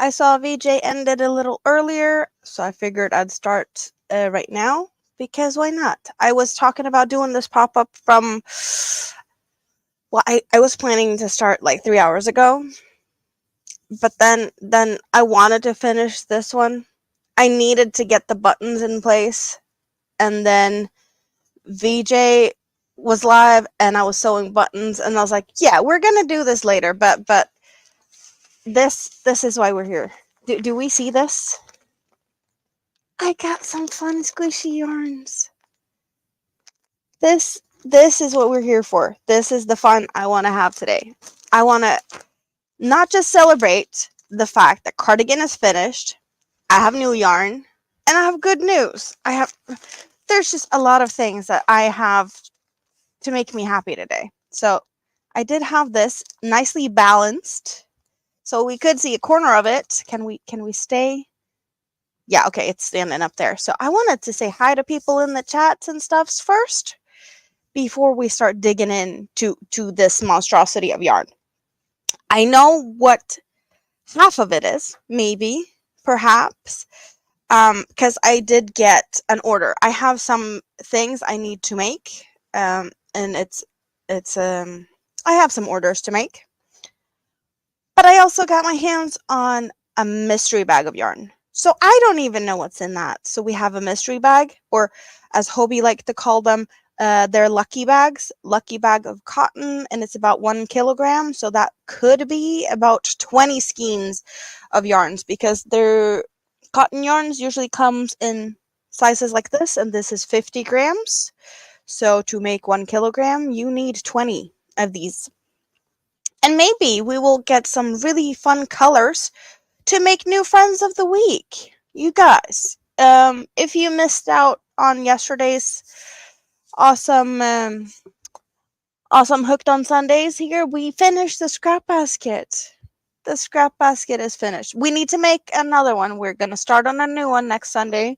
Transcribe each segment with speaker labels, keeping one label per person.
Speaker 1: I saw VJ ended a little earlier, so I figured I'd start right now because why not? I was talking about doing this pop up from, well, I was planning to start like 3 hours ago, but then I wanted to finish this one. I needed to get the buttons in place, and then VJ was live and I was sewing buttons, and I was like, yeah, we're gonna do this later, but this is why we're here. Do we see this? I got some fun squishy yarns. This is what we're here for. This is the fun I want to have today. I want to not just celebrate the fact that cardigan is finished. I have new yarn and I have good news. There's just a lot of things that I have to make me happy today. So I did have this nicely balanced. So we could see a corner of it. Can we stay? Yeah, okay, it's standing up there. So I wanted to say hi to people in the chats and stuffs first before we start digging into this monstrosity of yarn. I know what half of it is, maybe, perhaps, because I did get an order. I have some things I need to make, and it's I have some orders to make. But I also got my hands on a mystery bag of yarn. So I don't even know what's in that. So we have a mystery bag, or as Hobie like to call them, they're lucky bags, lucky bag of cotton, and it's about 1 kilogram. So that could be about 20 skeins of yarns, because their cotton yarns usually comes in sizes like this, and this is 50 grams. So to make 1 kilogram, you need 20 of these. And maybe we will get some really fun colors to make new friends of the week. You guys, if you missed out on yesterday's awesome Hooked on Sundays here, we finished the scrap basket. The scrap basket is finished. We need to make another one. We're going to start on a new one next Sunday.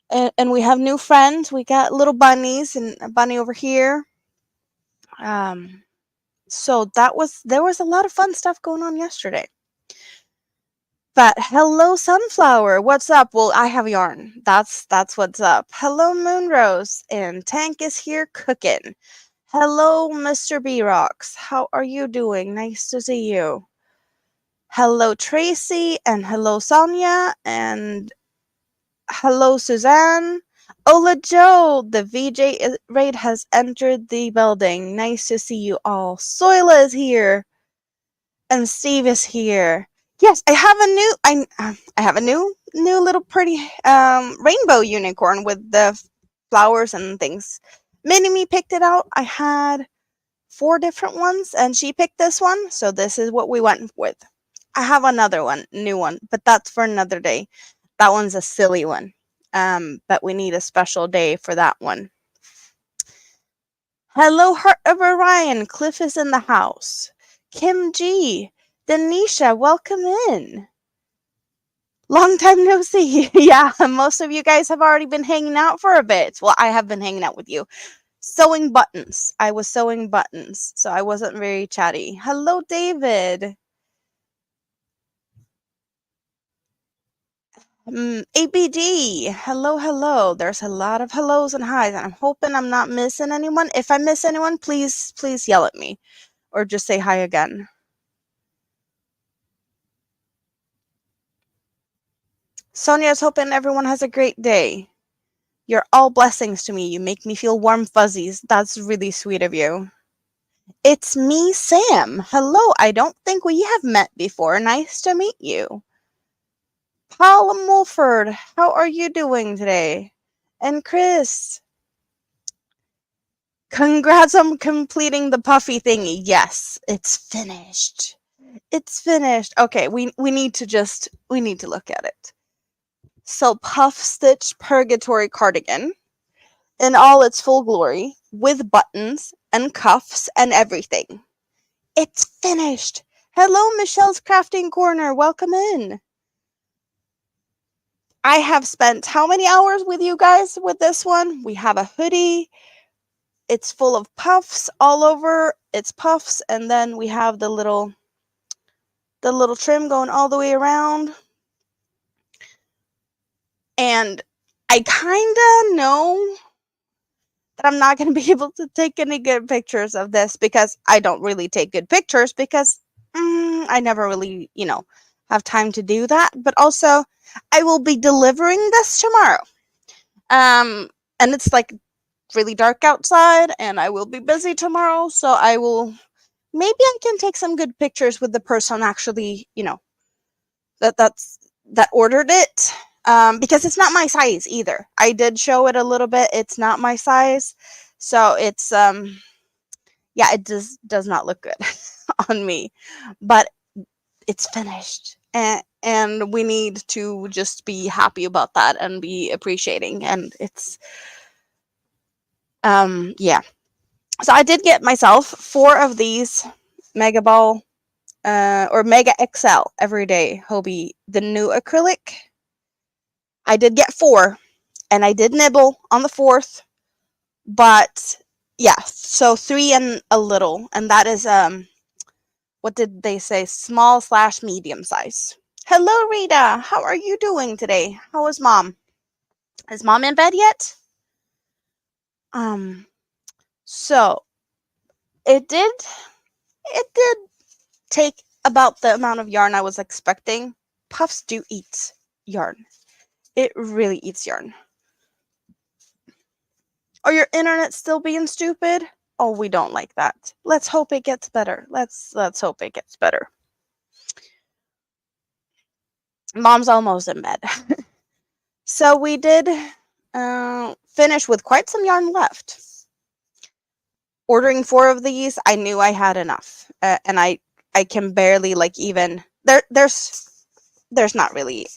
Speaker 1: And we have new friends. We got little bunnies and a bunny over here. So there was a lot of fun stuff going on yesterday. But hello, Sunflower. What's up? Well, I have yarn. That's what's up. Hello, Moonrose. And Tank is here cooking. Hello, Mr. B Rocks. How are you doing? Nice to see you. Hello, Tracy. And hello, Sonia. And hello, Suzanne. Ola Joe. The VJ raid has entered the building. Nice to see you all. Soila is here. And Steve is here. Yes, I have a new little pretty rainbow unicorn with the flowers and things. Mini-Me picked it out. I had 4 different ones, and she picked this one, so this is what we went with. I have another one, new one, but that's for another day. That one's a silly one, but we need a special day for that one. Hello, Heart of Orion. Cliff is in the house. Kim G. Denisha, welcome in. Long time no see. Yeah, most of you guys have already been hanging out for a bit. Well, I have been hanging out with you. Sewing buttons. I was sewing buttons, so I wasn't very chatty. Hello, David. ABD. Hello, hello. There's a lot of hellos and highs, and I'm hoping I'm not missing anyone. If I miss anyone, please yell at me or just say hi again. Sonia's hoping everyone has a great day. You're all blessings to me. You make me feel warm fuzzies. That's really sweet of you. It's me, Sam. Hello. I don't think we have met before. Nice to meet you. Paula Mulford, how are you doing today? And Chris. Congrats on completing the puffy thingy. Yes, it's finished. It's finished. Okay, we need to look at it. So Puffstitch Purgatory cardigan in all its full glory, with buttons and cuffs and everything. It's finished. Hello, Michelle's Crafting Corner. Welcome in. I have spent how many hours with you guys with this one? We have a hoodie. It's full of puffs all over. It's puffs, and then we have the little the little trim going all the way around. And I kind of know that I'm not going to be able to take any good pictures of this because I don't really take good pictures because I never really, have time to do that. But also, I will be delivering this tomorrow. And it's like really dark outside and I will be busy tomorrow. So maybe I can take some good pictures with the person actually, that ordered it. Because it's not my size either. I did show it a little bit. It's not my size. So it's, yeah, it does not look good on me, but it's finished. And we need to just be happy about that and be appreciating. And it's, yeah. So I did get myself 4 of these Mega Ball, or Mega XL Everyday Hobie, the new acrylic. I did get 4, and I did nibble on the 4th, but yeah, so 3 and a little, and that is, what did they say? Small/medium size. Hello, Rita. How are you doing today? How is mom? Is mom in bed yet? So it did take about the amount of yarn I was expecting. Puffs do eat yarn. It really eats yarn. Are your internet still being stupid? Oh, we don't like that. Let's hope it gets better. Let's hope it gets better. Mom's almost in bed. So we did finish with quite some yarn left. Ordering 4 of these, I knew I had enough, and I can barely even there's not really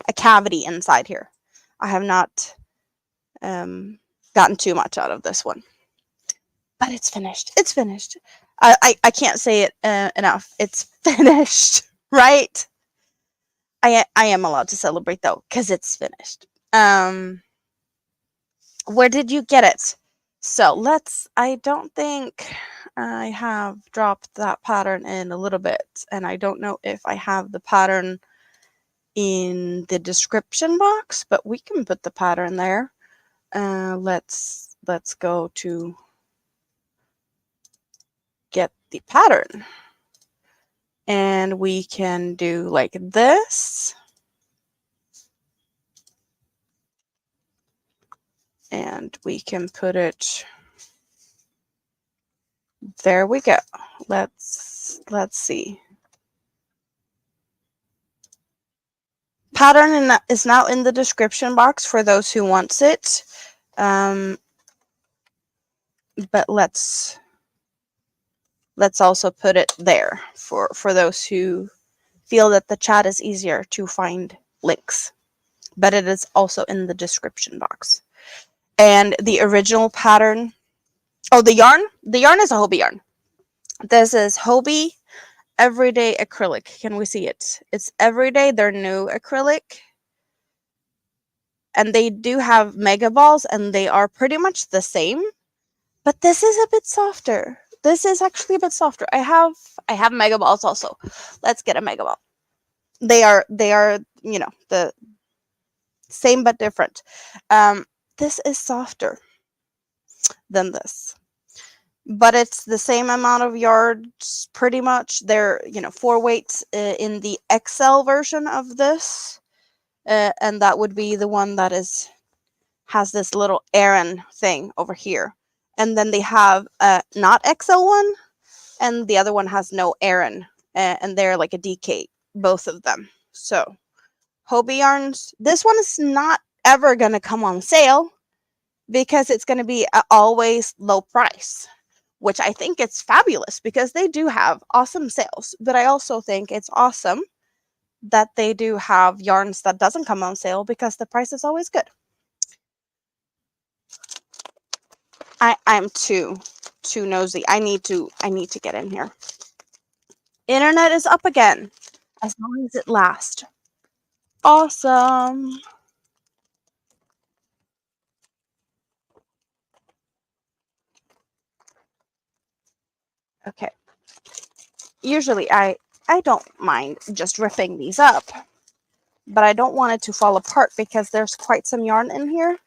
Speaker 1: a cavity inside here. I have not gotten too much out of this one, but it's finished. It's finished. I can't say it enough. It's finished, right? I am allowed to celebrate though because it's finished. Where did you get it? So I don't think I have dropped that pattern in a little bit, and I don't know if I have the pattern in the description box, but we can put the pattern there. Let's go to get the pattern, and we can do like this. And we can put it, there we go. Let's see. Pattern is now in the description box for those who wants it. But let's also put it there for those who feel that the chat is easier to find links. But it is also in the description box. And the original pattern, the yarn is a Hobie yarn. This is Hobie Everyday Acrylic. Can we see it? It's Everyday, their new acrylic. And they do have Mega Balls, and they are pretty much the same. But this is a bit softer. This is actually a bit softer. I have Mega Balls also. Let's get a Mega Ball. They are, the same but different. This is softer than this. But it's the same amount of yards, pretty much. They're, 4 weights in the XL version of this. And that would be the one that has this little Aran thing over here. And then they have not XL one, and the other one has no Aran. And they're like a DK, both of them. So, Hobie yarns. This one is not ever going to come on sale because it's going to be always low price, which I think it's fabulous because they do have awesome sales. But I also think it's awesome that they do have yarns that doesn't come on sale because the price is always good. I'm too nosy. I need to get in here. Internet is up again, as long as it lasts. Awesome. Okay. Usually I I don't mind just ripping these up, but I don't want it to fall apart because there's quite some yarn in here.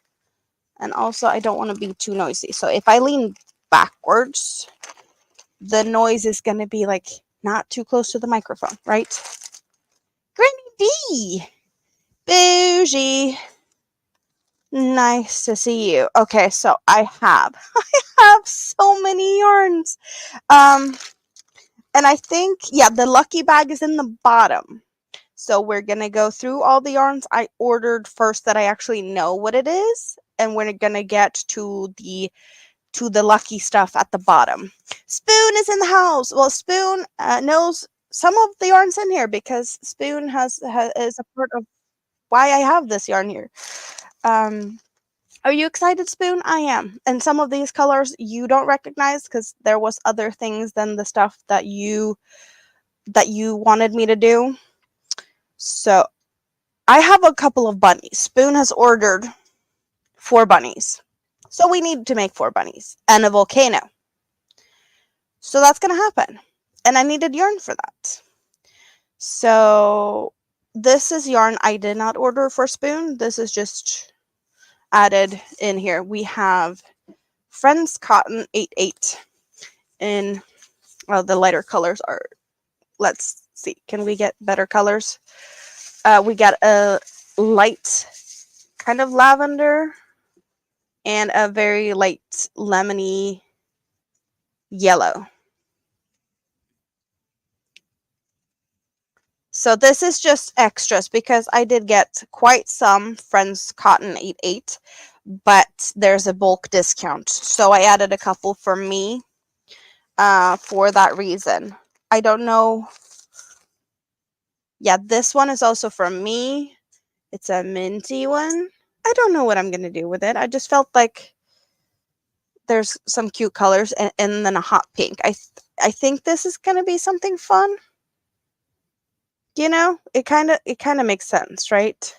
Speaker 1: And also I don't want to be too noisy. So if I lean backwards, the noise is going to be like not too close to the microphone, right? Granny D! Bougie! Nice to see you. Okay, so I have so many yarns. And I think, yeah, the lucky bag is in the bottom. So we're going to go through all the yarns I ordered first that I actually know what it is. And we're going to get to the lucky stuff at the bottom. Spoon is in the house. Well, Spoon knows some of the yarns in here because Spoon is a part of why I have this yarn here. Are you excited, Spoon? I am. And some of these colors you don't recognize because there was other things than the stuff that you wanted me to do. So I have a couple of bunnies. Spoon has ordered 4 bunnies. So we need to make 4 bunnies and a volcano. So that's going to happen. And I needed yarn for that. So this is yarn I did not order for Spoon. This is just added in here. We have Friends Cotton 88 in, well, the lighter colors are, let's see, can we get better colors? We got a light kind of lavender and a very light lemony yellow. So this is just extras because I did get quite some Friends Cotton 88, but there's a bulk discount. So I added a couple for me for that reason. I don't know. Yeah, this one is also from me. It's a minty one. I don't know what I'm going to do with it. I just felt like there's some cute colors and then a hot pink. I think this is going to be something fun. You know, it kind of makes sense, right?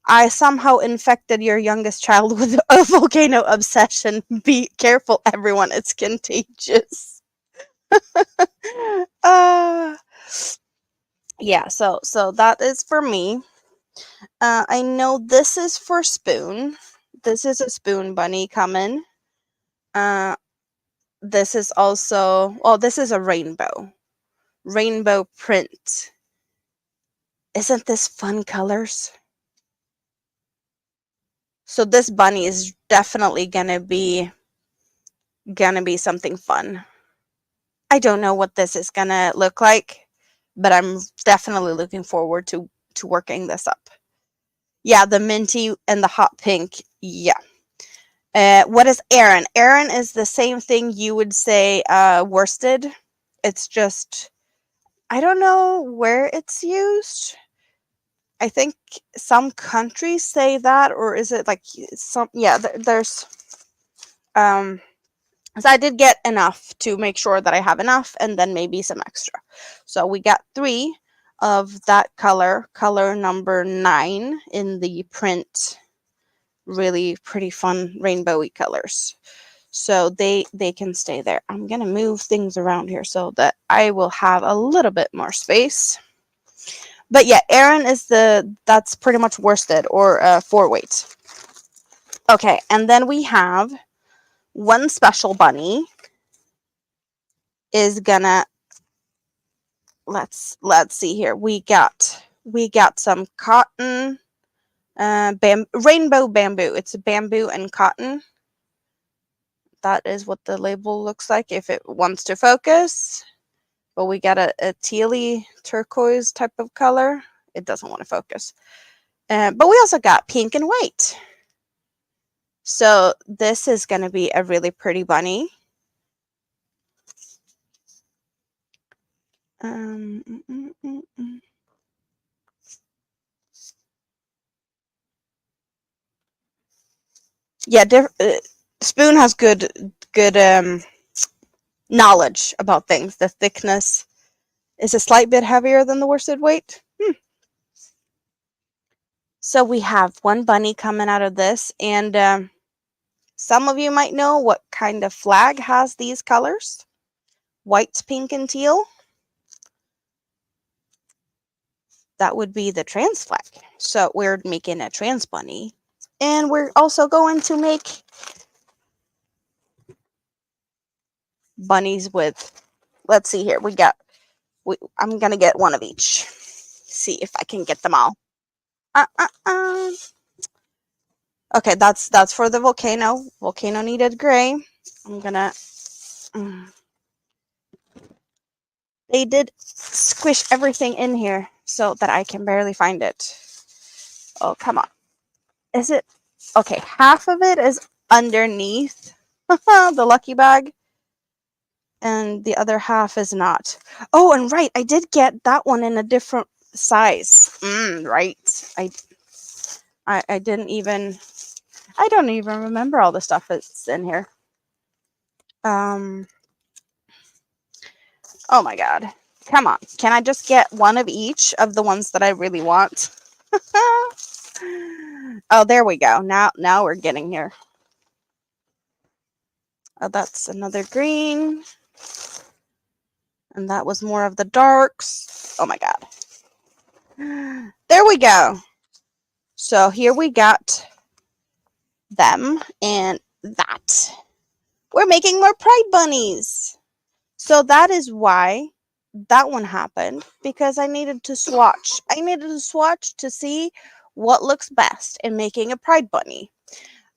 Speaker 1: I somehow infected your youngest child with a volcano obsession. Be careful, everyone. It's contagious. Yeah, so that is for me. I know this is for Spoon. This is a Spoon bunny coming. This is also, oh, this is a rainbow print. Isn't this fun colors? So this bunny is definitely gonna be something fun. I don't know what this is gonna look like, but I'm definitely looking forward to working this up. Yeah, the minty and the hot pink. Yeah. What is Aran? Aran is the same thing you would say worsted. It's just, I don't know where it's used. I think some countries say that, or is it like some, yeah, there's, so I did get enough to make sure that I have enough and then maybe some extra. So we got 3 of that color number 9 in the print. Really pretty fun rainbowy colors. So they can stay there. I'm going to move things around here so that I will have a little bit more space. But yeah, Aran is that's pretty much worsted or 4-weight. Okay, and then we have one special bunny is gonna, let's see here. We got some cotton, rainbow bamboo. It's bamboo and cotton. That is what the label looks like if it wants to focus. But we got a tealy turquoise type of color. It doesn't want to focus. But we also got pink and white. So this is going to be a really pretty bunny. Yeah, Spoon has good knowledge about things. The thickness is a slight bit heavier than the worsted weight. So we have one bunny coming out of this, and some of you might know what kind of flag has these colors. White, pink, and teal. that would be the trans flag. So we're making a trans bunny. And we're also going to make bunnies with, let's see here. I'm going to get one of each. See if I can get them all. Okay, that's for the volcano. Volcano needed gray. I'm going to... They did squish everything in here so that I can barely find it. Oh, come on. Is it? Okay, half of it is underneath the lucky bag, and the other half is not. Oh, and right, I did get that one in a different size. Right. I didn't even... I don't even remember all the stuff that's in here. Oh my god. Come on. Can I just get one of each of the ones that I really want? Oh, there we go. Now we're getting here. Oh, that's another green. And that was more of the darks. Oh my god. There we go. So here we got them and that. We're making more pride bunnies. So that is why that one happened, because I needed to swatch. I needed to swatch to see what looks best in making a pride bunny.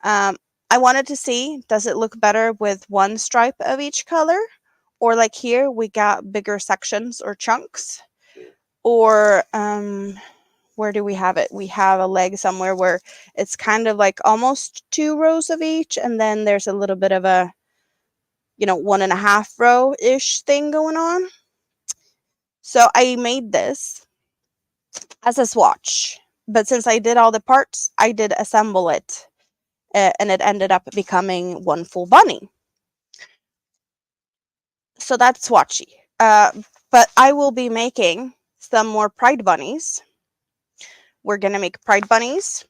Speaker 1: I wanted to see, does it look better with one stripe of each color? Or like here, we got bigger sections or chunks. Or where do we have it? We have a leg somewhere where it's kind of like almost 2 rows of each. And then there's a little bit of a, 1.5 row-ish thing going on. So I made this as a swatch. But since I did all the parts, I did assemble it. And it ended up becoming one full bunny. So that's swatchy. But I will be making some more pride bunnies. We're going to make pride bunnies.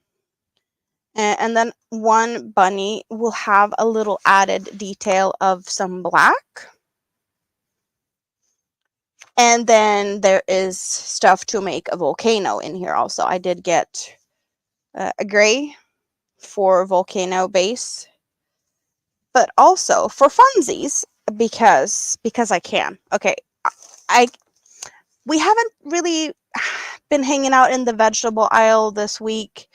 Speaker 1: And then one bunny will have a little added detail of some black. And then there is stuff to make a volcano in here also. I did get a gray for volcano base, but also for funsies because I can. Okay, we haven't really been hanging out in the vegetable aisle this week,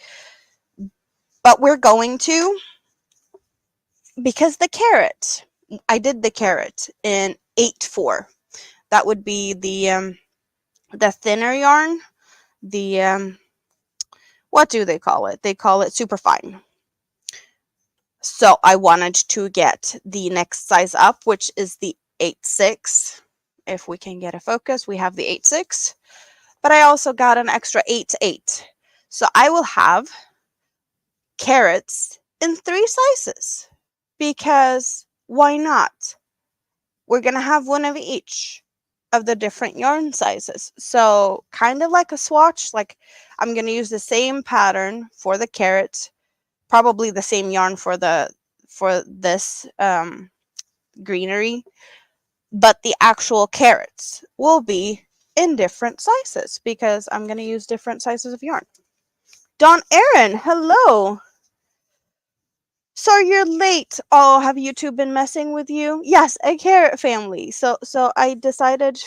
Speaker 1: but we're going to, because the carrot, I did the carrot in 8-4. That would be the thinner yarn, the what do they call it? They call it super fine. So I wanted to get the next size up, which is the 8-6. If we can get a focus, we have the 8-6. But I also got an extra 8-8. So I will have carrots in 3 sizes. Because why not? We're going to have one of each of the different yarn sizes. So kind of like a swatch, like I'm going to use the same pattern for the carrot, probably the same yarn for this greenery, but the actual carrots will be in different sizes because I'm going to use different sizes of yarn. Dawn Aaron, hello. Sorry you're late. Oh, have YouTube been messing with you? Yes, a carrot family. So I decided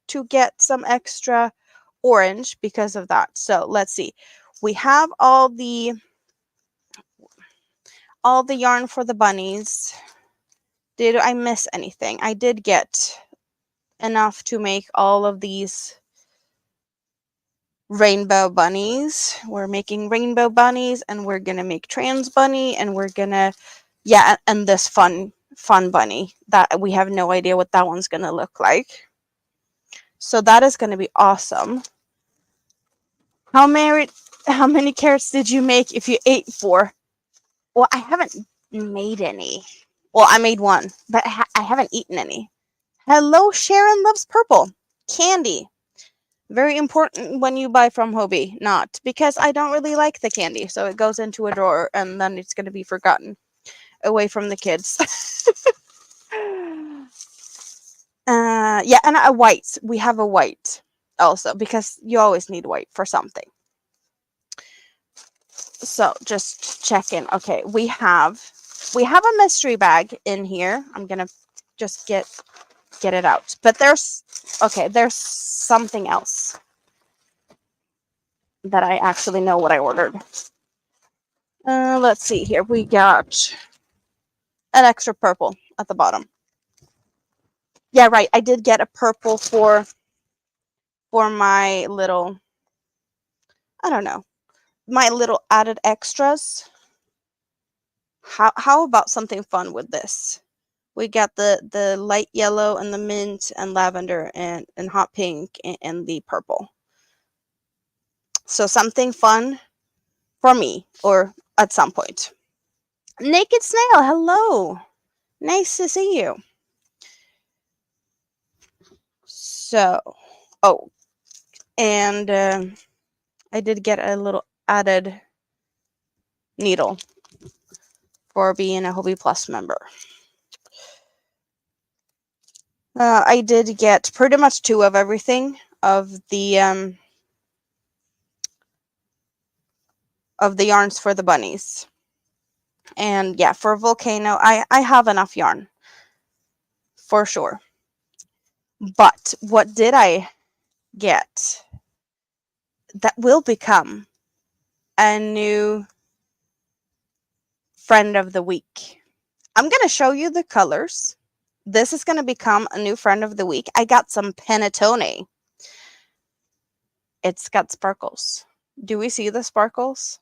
Speaker 1: to get some extra orange because of that. So let's see. We have all the yarn for the bunnies. Did I miss anything? I did get enough to make all of these rainbow bunnies. We're making rainbow bunnies, and we're gonna make trans bunny, and we're gonna, yeah, and this fun bunny that we have no idea what that one's gonna look like. So that is gonna be awesome. How many carrots did you make if you ate 4? Well, I haven't made any. Well, I made 1, but I haven't eaten any. Hello, Sharon loves purple. Candy. Very important when you buy from Hobie. Not because I don't really like the candy. So it goes into a drawer and then it's going to be forgotten away from the kids. Yeah, and a white. We have a white. also, because you always need white for something. So just check in. Okay, we have a mystery bag in here. I'm gonna just get it out. But there's something else that I actually know what I ordered. Let's see here. We got an extra purple at the bottom. Yeah, right. I did get a purple for my little, I don't know, my little added extras. How about something fun with this? We got the light yellow and the mint and lavender and hot pink and the purple. So something fun for me, or at some point. Naked Snail, hello. Nice to see you. So, oh, and I did get a little added needle for being a Hobby Plus member. I did get pretty much 2 of everything of the yarns for the bunnies. And yeah, for Volcano, I have enough yarn for sure. But what did I get that will become a new friend of the week? I'm going to show you the colors. This is going to become a new friend of the week. I got some panettone. It's got sparkles. Do we see the sparkles?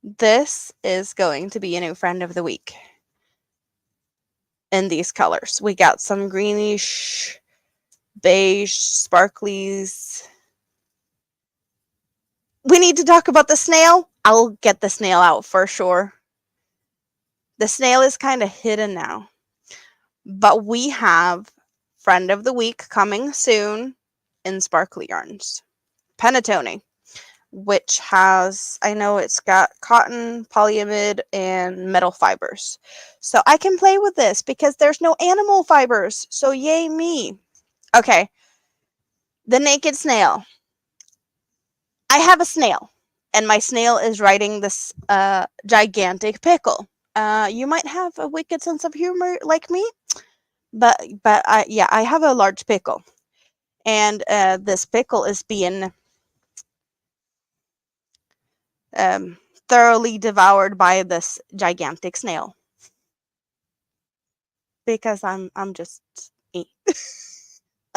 Speaker 1: This is going to be a new friend of the week in these colors. We got some greenish, beige, sparklies. We need to talk about the snail. I'll get the snail out for sure. The snail is kind of hidden now. But we have friend of the week coming soon in sparkly yarns. Panettone, which has, I know it's got cotton, polyamide, and metal fibers. So I can play with this because there's no animal fibers. So yay me. Okay. The naked snail. I have a snail, and my snail is riding this gigantic pickle. You might have a wicked sense of humor like me, but I have a large pickle, and this pickle is being thoroughly devoured by this gigantic snail because I'm just a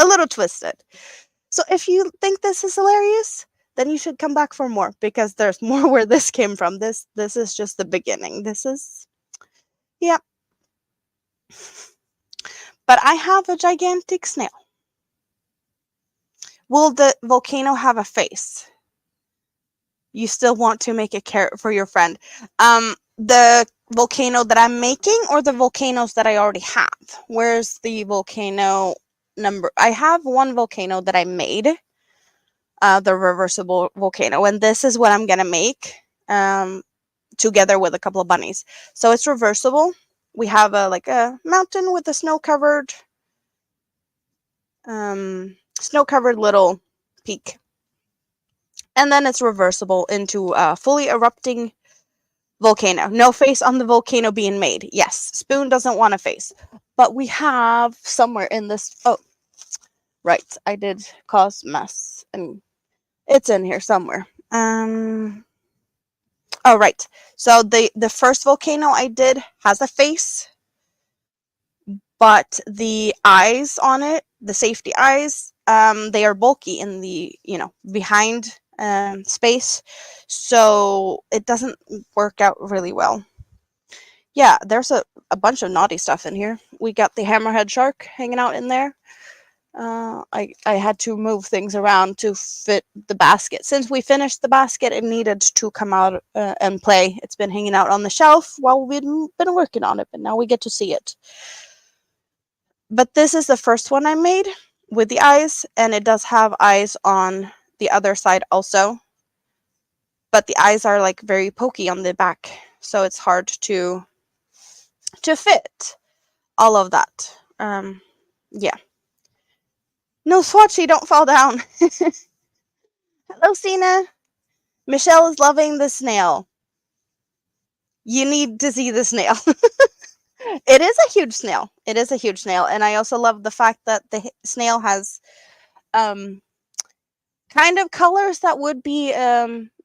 Speaker 1: little twisted. So if you think this is hilarious, then you should come back for more because there's more where this came from. This is just the beginning. This is, yeah. But I have a gigantic snail. Will the volcano have a face? You still want to make a carrot for your friend. The volcano that I'm making or the volcanoes that I already have? Where's the volcano number? I have one volcano that I made, the reversible volcano, and this is what I'm gonna make together with a couple of bunnies. So it's reversible. We have like a mountain with a snow-covered little peak. And then it's reversible into a fully erupting volcano. No face on the volcano being made. Yes, Spoon doesn't want a face. But we have somewhere in this... Oh, right. I did cause mess. And it's in here somewhere. Oh, right. So the first volcano I did has a face. But the eyes on it, the safety eyes, they are bulky in the, behind space, so it doesn't work out really well. Yeah, there's a bunch of naughty stuff in here. We got the hammerhead shark hanging out in there. I had to move things around to fit the basket. Since we finished the basket, it needed to come out and play. It's been hanging out on the shelf while we've been working on it, but now we get to see it. But this is the first one I made with the eyes, and it does have eyes on the other side also. But the eyes are like very pokey on the back, so it's hard to fit all of that. Yeah. No, Swatchy, don't fall down. Hello, Cena. Michelle is loving the snail. You need to see the snail. It is a huge snail. It is a huge snail. And I also love the fact that the snail has um, kind of colors that would be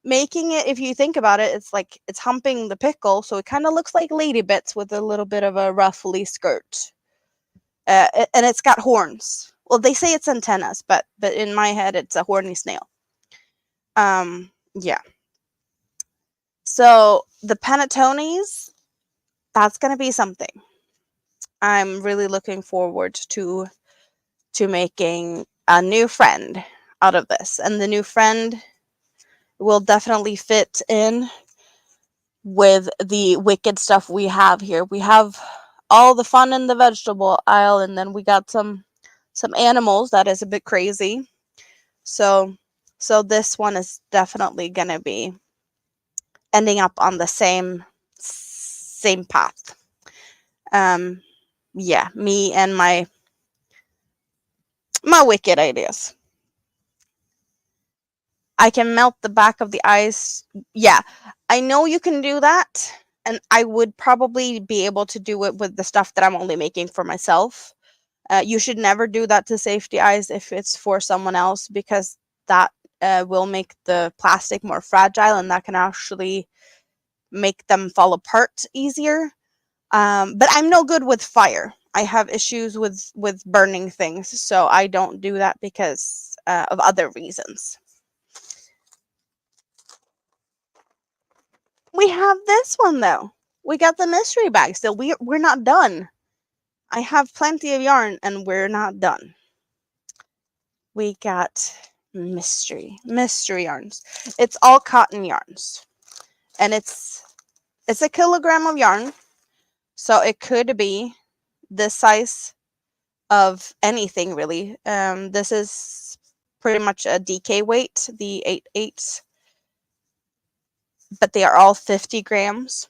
Speaker 1: making it, if you think about it, it's like it's humping the pickle. So it kind of looks like lady bits with a little bit of a ruffly skirt. And it's got horns. Well, they say it's antennas, but in my head, it's a horny snail. Yeah. So the Panettones, that's gonna be something. I'm really looking forward to making a new friend out of this, and the new friend will definitely fit in with the wicked stuff we have here. We have all the fun in the vegetable aisle, and then we got some animals that is a bit crazy. So this one is definitely gonna be ending up on the same path. Yeah, me and my wicked ideas. I can melt the back of the eyes. Yeah, I know you can do that, and I would probably be able to do it with the stuff that I'm only making for myself. You should never do that to safety eyes if it's for someone else, because that will make the plastic more fragile, and that can actually make them fall apart easier. But I'm no good with fire. I have issues with burning things, so I don't do that because of other reasons. We have this one though. We got the mystery bag still. We're not done. I have plenty of yarn and we're not done. We got mystery yarns. It's all cotton yarns. And it's a kilogram of yarn. So it could be this size of anything really. This is pretty much a DK weight, the 8/8, but they are all 50 grams.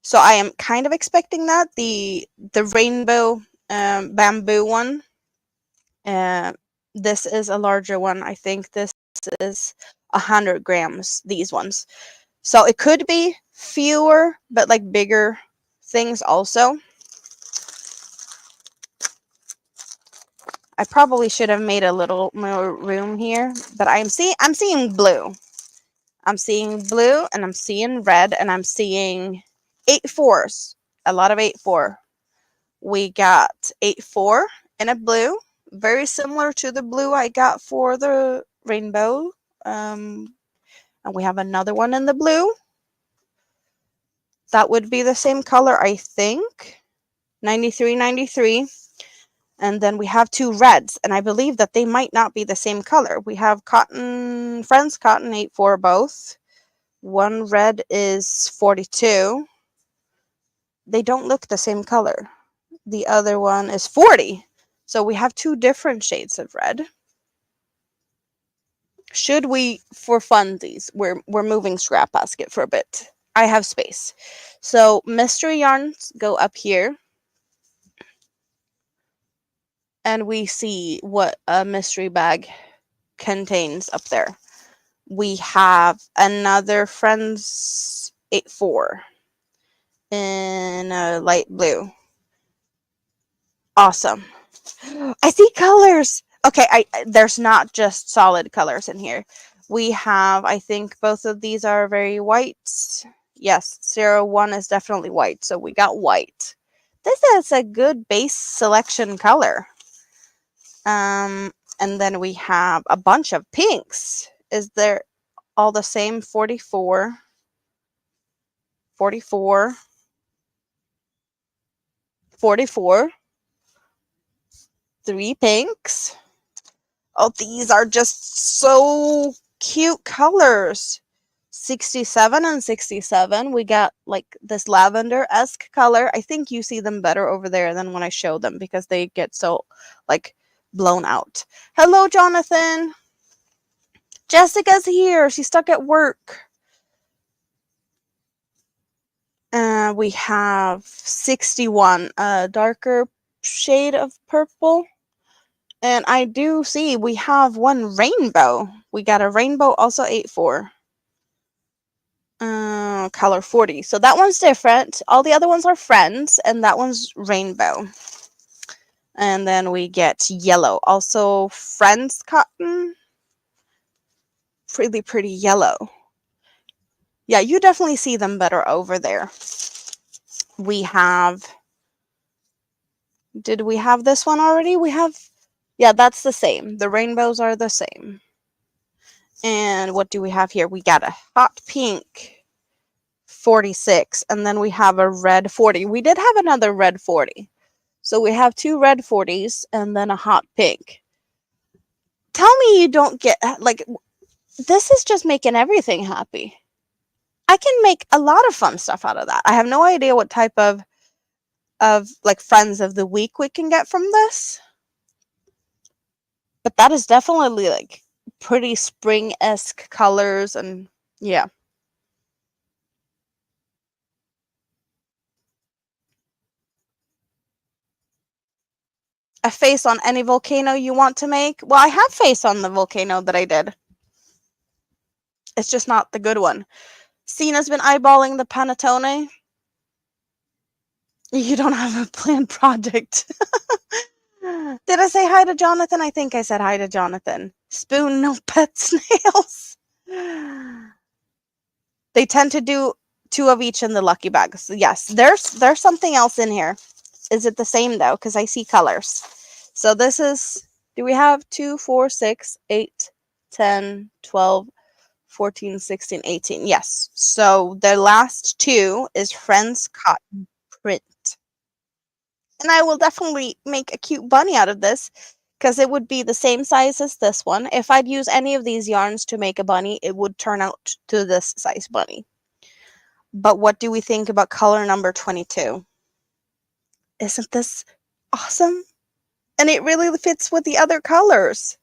Speaker 1: So I am kind of expecting that the rainbow bamboo one. This is a larger one. I think this is 100 grams. These ones. So it could be fewer, but like bigger things also. I probably should have made a little more room here, but I'm seeing blue. I'm seeing blue, and I'm seeing red, and I'm seeing 8/4s. A lot of 8/4. We got 8/4 in a blue, very similar to the blue I got for the rainbow. And we have another one in the blue. That would be the same color, I think. 93. And then we have two reds, and I believe that they might not be the same color. We have cotton, Friends Cotton 8/4 both. One red is 42. They don't look the same color. The other one is 40. So we have two different shades of red. Should we, for funsies, we're moving Scrap Basket for a bit. I have space. So mystery yarns go up here. And we see what a mystery bag contains up there. We have another Friends 8/4 in a light blue. Awesome. I see colors. Okay, there's not just solid colors in here. We have, I think both of these are very white. Yes, 01 is definitely white, so we got white. This is a good base selection color. And then we have a bunch of pinks. Is there all the same? 44, 44, 44, 3 pinks. Oh, these are just so cute colors. 67 and 67. We got like this lavender-esque color. I think you see them better over there than when I show them because they get so like blown out. Hello, Jonathan. Jessica's here. She's stuck at work. We have 61, darker shade of purple. And I do see we have one rainbow. We got a rainbow, also 8-4. Color 40. So that one's different. All the other ones are friends, and that one's rainbow. And then we get yellow, also friends cotton. Really pretty yellow. Yeah, you definitely see them better over there. We have, did we have this one already? We have, yeah, that's the same. The rainbows are the same. And what do we have here? We got a hot pink 46, and then we have a red 40. We did have another red 40. So we have 2 red 40s and then a hot pink. Tell me you don't get, like, this is just making everything happy. I can make a lot of fun stuff out of that. I have no idea what type of like friends of the week we can get from this. But that is definitely like pretty spring-esque colors, and yeah. A face on any volcano you want to make? Well, I have face on the volcano that I did. It's just not the good one. Cena's been eyeballing the panettone. You don't have a planned project. Did I say hi to Jonathan? I think I said hi to Jonathan. Spoon, no pet snails. They tend to do 2 of each in the lucky bag. So yes, there's something else in here. Is it the same though? Because I see colors. So this is, do we have 2, 4, 6, 8, 10, 12, 14, 16, 18? Yes. So the last 2 is Friends Cotton Print. And I will definitely make a cute bunny out of this, because it would be the same size as this one. If I'd use any of these yarns to make a bunny, it would turn out to this size bunny. But what do we think about color number 22? Isn't this awesome? And it really fits with the other colors.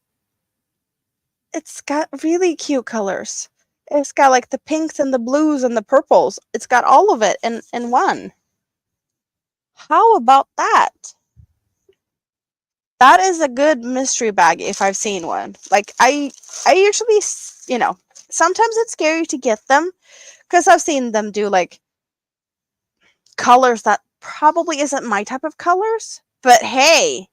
Speaker 1: It's got really cute colors. It's got like the pinks and the blues and the purples. It's got all of it in one. How about that? That is a good mystery bag if I've seen one. Like I usually, you know, sometimes it's scary to get them because I've seen them do like colors that probably isn't my type of colors. But hey,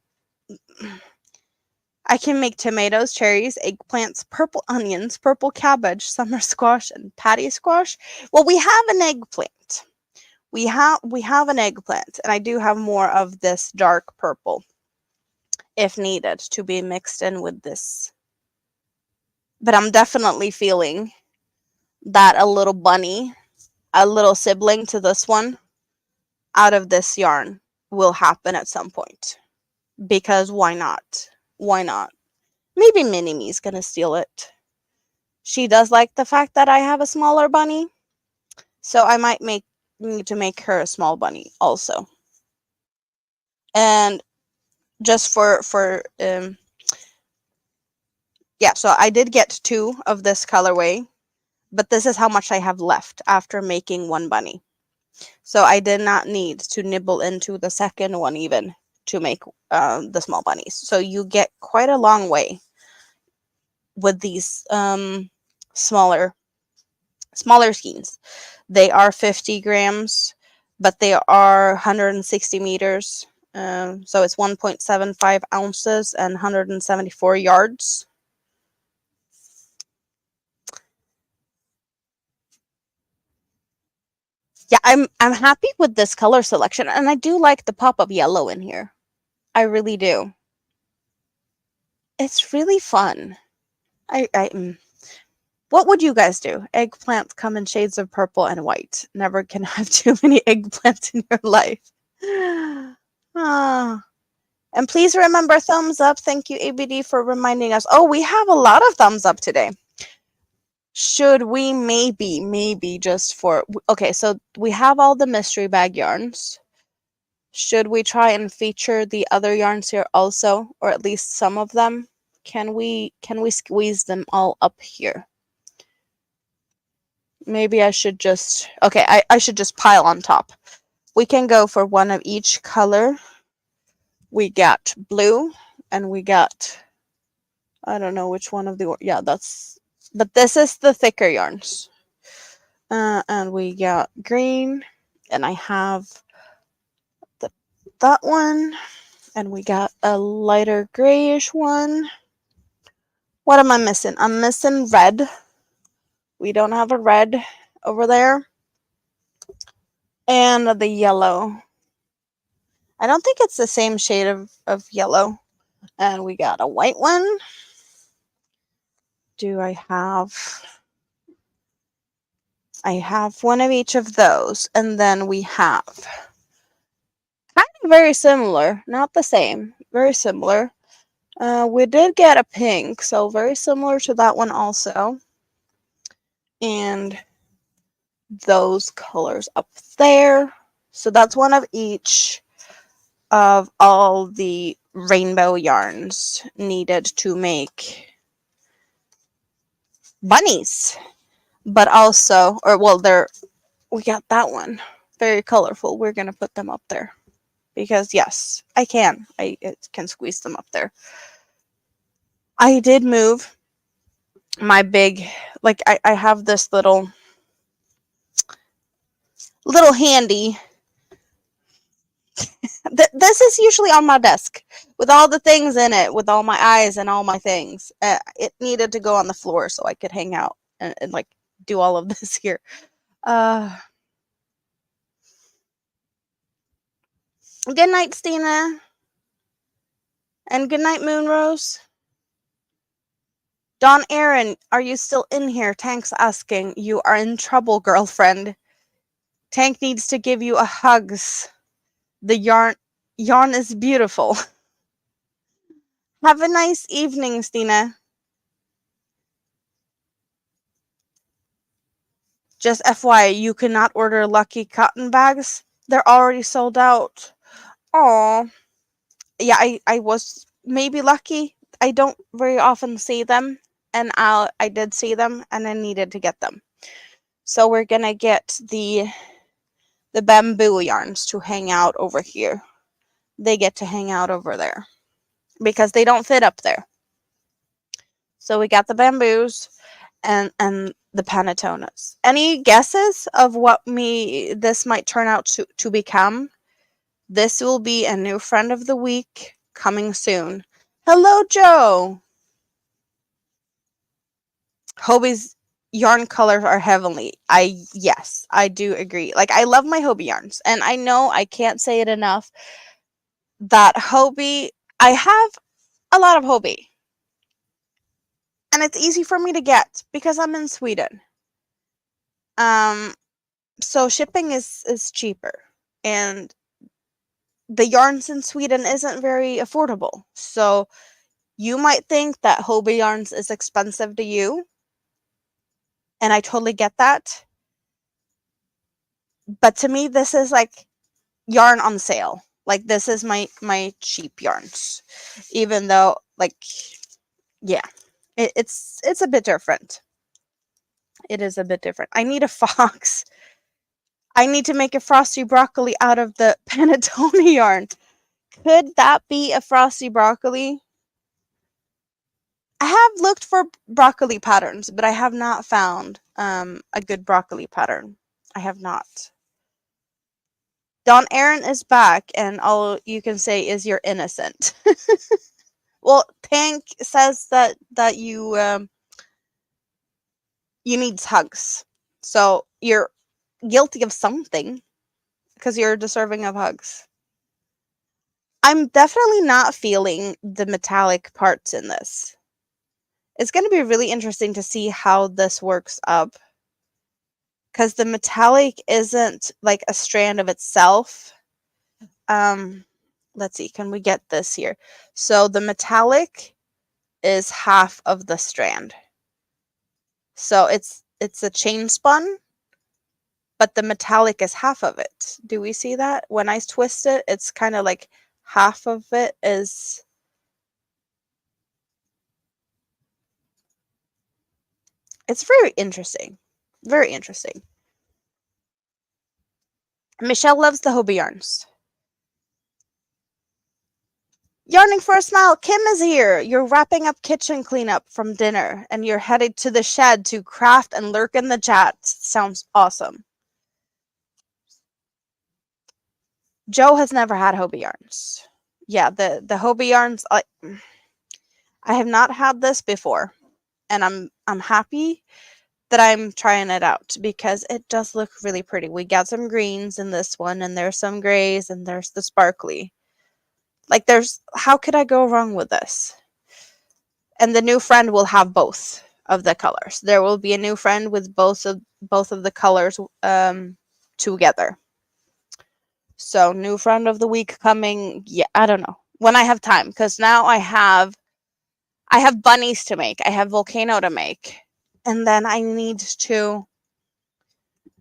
Speaker 1: I can make tomatoes, cherries, eggplants, purple onions, purple cabbage, summer squash, and patty squash. Well, we have an eggplant. We have an eggplant, and I do have more of this dark purple if needed to be mixed in with this. But I'm definitely feeling that a little bunny, a little sibling to this one, out of this yarn will happen at some point. Because why not? Why not? Maybe Mini-Me's gonna steal it. She does like the fact that I have a smaller bunny, so I might need to make her a small bunny also. And just yeah, so I did get 2 of this colorway, but this is how much I have left after making 1 bunny. So I did not need to nibble into the second one even to make the small bunnies. So you get quite a long way with these smaller skeins. They are 50 grams, but they are 160 meters. So it's 1.75 ounces and 174 yards. Yeah, I'm happy with this color selection, and I do like the pop of yellow in here. I really do. It's really fun. What would you guys do? Eggplants come in shades of purple and white. Never can have too many eggplants in your life. Ah. And please remember, thumbs up. Thank you, ABD, for reminding us. Oh, we have a lot of thumbs up today. Should we maybe just for... Okay, so we have all the mystery bag yarns. Should we try and feature the other yarns here also? Or at least some of them? Can we squeeze them all up here? Maybe I should just... Okay, I should just pile on top. We can go for one of each color. We got blue, and we got, I don't know which one of the, yeah, but this is the thicker yarns. And we got green, and I have that one, and we got a lighter grayish one. What am I missing? I'm missing red. We don't have a red over there. And the yellow. I don't think it's the same shade of yellow. And we got a white one. Do I have one of each of those. And then we have kind of very similar, not the same, very similar. We did get a pink, so very similar to that one also. And those colors up there. So that's one of each of all the rainbow yarns needed to make bunnies. But also, or well, we got that one. Very colorful. We're going to put them up there. Because yes, I can squeeze them up there. I did move my big, like I have this little handy. This is usually on my desk with all the things in it, with all my eyes and all my things. It needed to go on the floor so I could hang out and like do all of this here. Good night, Stina. And good night, Moonrose. Dawn Aaron, are you still in here? Tank's asking. You are in trouble, girlfriend. Tank needs to give you a hugs. The yarn is beautiful. Have a nice evening, Stina. Just FYI, you cannot order lucky cotton bags. They're already sold out. Oh, yeah, I was maybe lucky. I don't very often see them, and I did see them, and I needed to get them. So we're gonna get the bamboo yarns to hang out over here. They get to hang out over there because they don't fit up there. So we got the bamboos and the Panettones. Any guesses of what this might turn out to become? This will be a new friend of the week coming soon. Hello, Joe. Hobie's yarn colors are heavenly. Yes, I do agree. Like, I love my Hobie yarns, and I know I can't say it enough that Hobie, I have a lot of Hobie, and it's easy for me to get because I'm in Sweden. So shipping is cheaper, and the yarns in Sweden isn't very affordable. So you might think that Hobie yarns is expensive to you, and I totally get that. But to me, this is like yarn on sale. Like, this is my cheap yarns, even though, like, yeah, it's a bit different. It is a bit different. I need a fox. I need to make a frosty broccoli out of the panettone yarn. Could that be a frosty broccoli? I have looked for broccoli patterns, but I have not found a good broccoli pattern. I have not. Dawn Aaron is back, and all you can say is you're innocent. Well, Tank says that you need hugs, so you're guilty of something because you're deserving of hugs. I'm definitely not feeling the metallic parts in this. It's going to be really interesting to see how this works up, because the metallic isn't like a strand of itself. Let's see, can we get this here? So the metallic is half of the strand. So it's a chain spun, but the metallic is half of it. Do we see that? When I twist it, it's kind of like half of it is. It's very interesting. Very interesting. Michelle loves the Hobie yarns. Yarning for a Smile, Kim is here. You're wrapping up kitchen cleanup from dinner, and you're headed to the shed to craft and lurk in the chat. Sounds awesome. Joe has never had Hobie yarns. Yeah, the Hobie yarns, I have not had this before, and I'm happy that I'm trying it out because it does look really pretty. We got some greens in this one, and there's some grays, and there's the sparkly. Like, how could I go wrong with this? And the new friend will have both of the colors. There will be a new friend with both of the colors together. So, new friend of the week coming. Yeah, I don't know when I have time, because now I have bunnies to make. I have volcano to make, and then I need to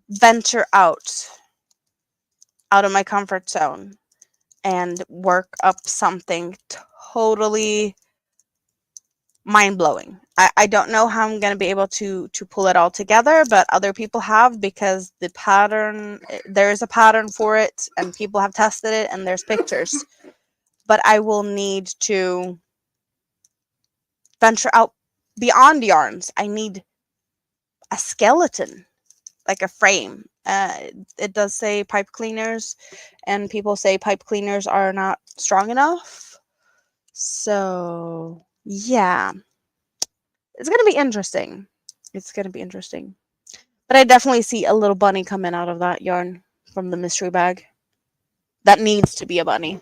Speaker 1: venture out of my comfort zone and work up something totally mind-blowing. I don't know how I'm going to be able to pull it all together, but other people have, because the pattern, there is a pattern for it, and people have tested it, and there's pictures. But I will need to venture out beyond yarns. I need a skeleton, like a frame. It does say pipe cleaners, and people say pipe cleaners are not strong enough. So, yeah. It's going to be interesting. It's going to be interesting. But I definitely see a little bunny coming out of that yarn from the mystery bag. That needs to be a bunny.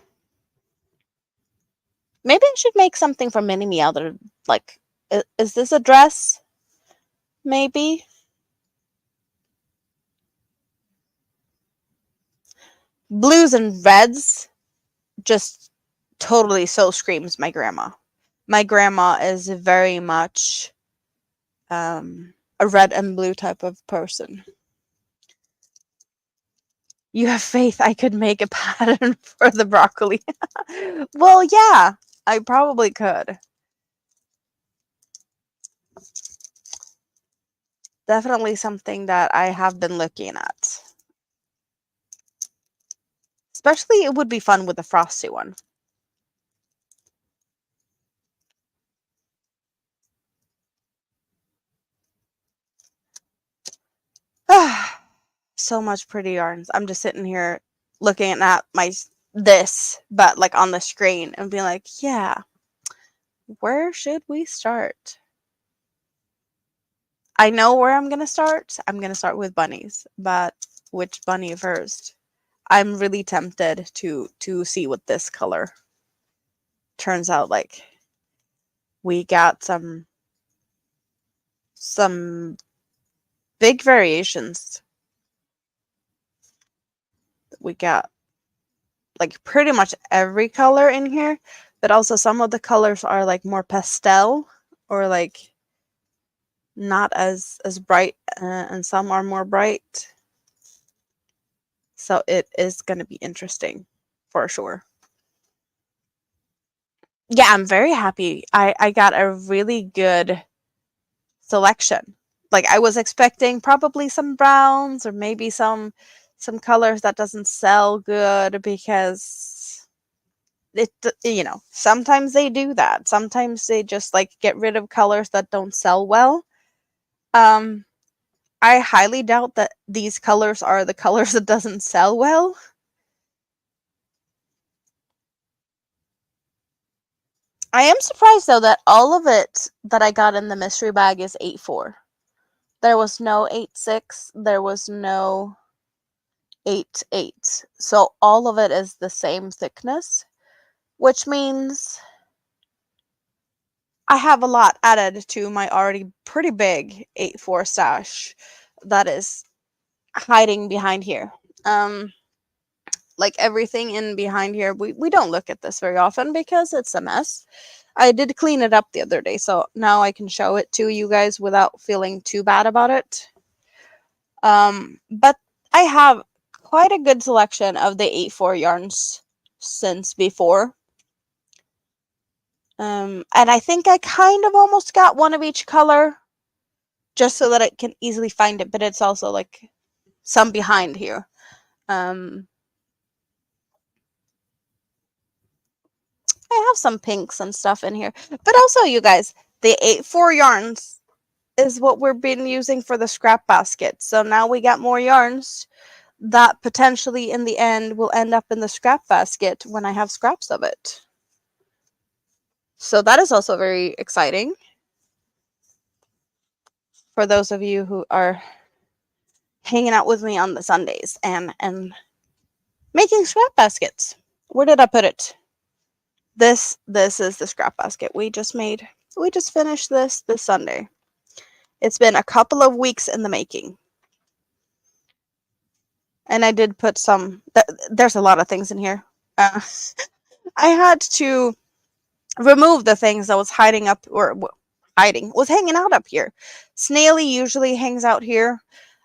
Speaker 1: Maybe I should make something for Mini-Me out of, like, is this a dress? Maybe? Blues and reds just totally so screams my grandma. My grandma is very much a red and blue type of person. You have faith I could make a pattern for the broccoli. Well, yeah, I probably could. Definitely something that I have been looking at. Especially, it would be fun with the frosty one. So much pretty yarns. I'm just sitting here looking at this, but like on the screen, and being like, yeah, where should we start? I know where I'm going to start. I'm going to start with bunnies, but which bunny first? I'm really tempted to see what this color turns out like. We got some big variations. We got like pretty much every color in here, but also some of the colors are like more pastel, or like not as bright, and some are more bright. So it is going to be interesting for sure. Yeah, I'm very happy. I got a really good selection. Like, I was expecting probably some browns, or maybe some colors that doesn't sell good, because sometimes they do that. Sometimes they just like get rid of colors that don't sell well. I highly doubt that these colors are the colors that doesn't sell well. I am surprised though that all of it that I got in the mystery bag is 8.4. There was no 8.6. There was no 8.8. So all of it is the same thickness, which means I have a lot added to my already pretty big 8.4 stash that is hiding behind here. Like everything in behind here, we don't look at this very often because it's a mess. I did clean it up the other day, so now I can show it to you guys without feeling too bad about it. But I have quite a good selection of the 8.4 yarns since before. And I think I kind of almost got one of each color, just so that I can easily find it, but it's also like some behind here. I have some pinks and stuff in here. But also, you guys, the 8-4 yarns is what we're been using for the scrap basket. So now we got more yarns that potentially in the end will end up in the scrap basket when I have scraps of it. So that is also very exciting for those of you who are hanging out with me on the Sundays and making scrap baskets. Where did I put it? This is the scrap basket we just made. We just finished this Sunday. It's been a couple of weeks in the making. And I did put some, there's a lot of things in here. I had to remove the things that was hiding up, or was hanging out up here. Snaily usually hangs out here,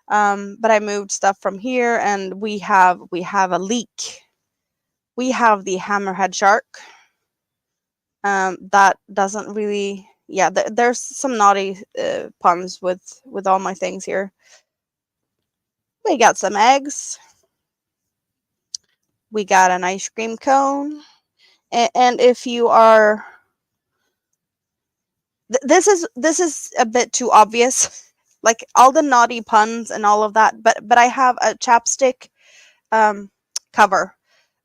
Speaker 1: but I moved stuff from here, and we have a leak. We have the hammerhead shark. That doesn't really, yeah. There's some naughty puns with all my things here. We got some eggs. We got an ice cream cone, and if you are, this is a bit too obvious, like all the naughty puns and all of that. But I have a chapstick cover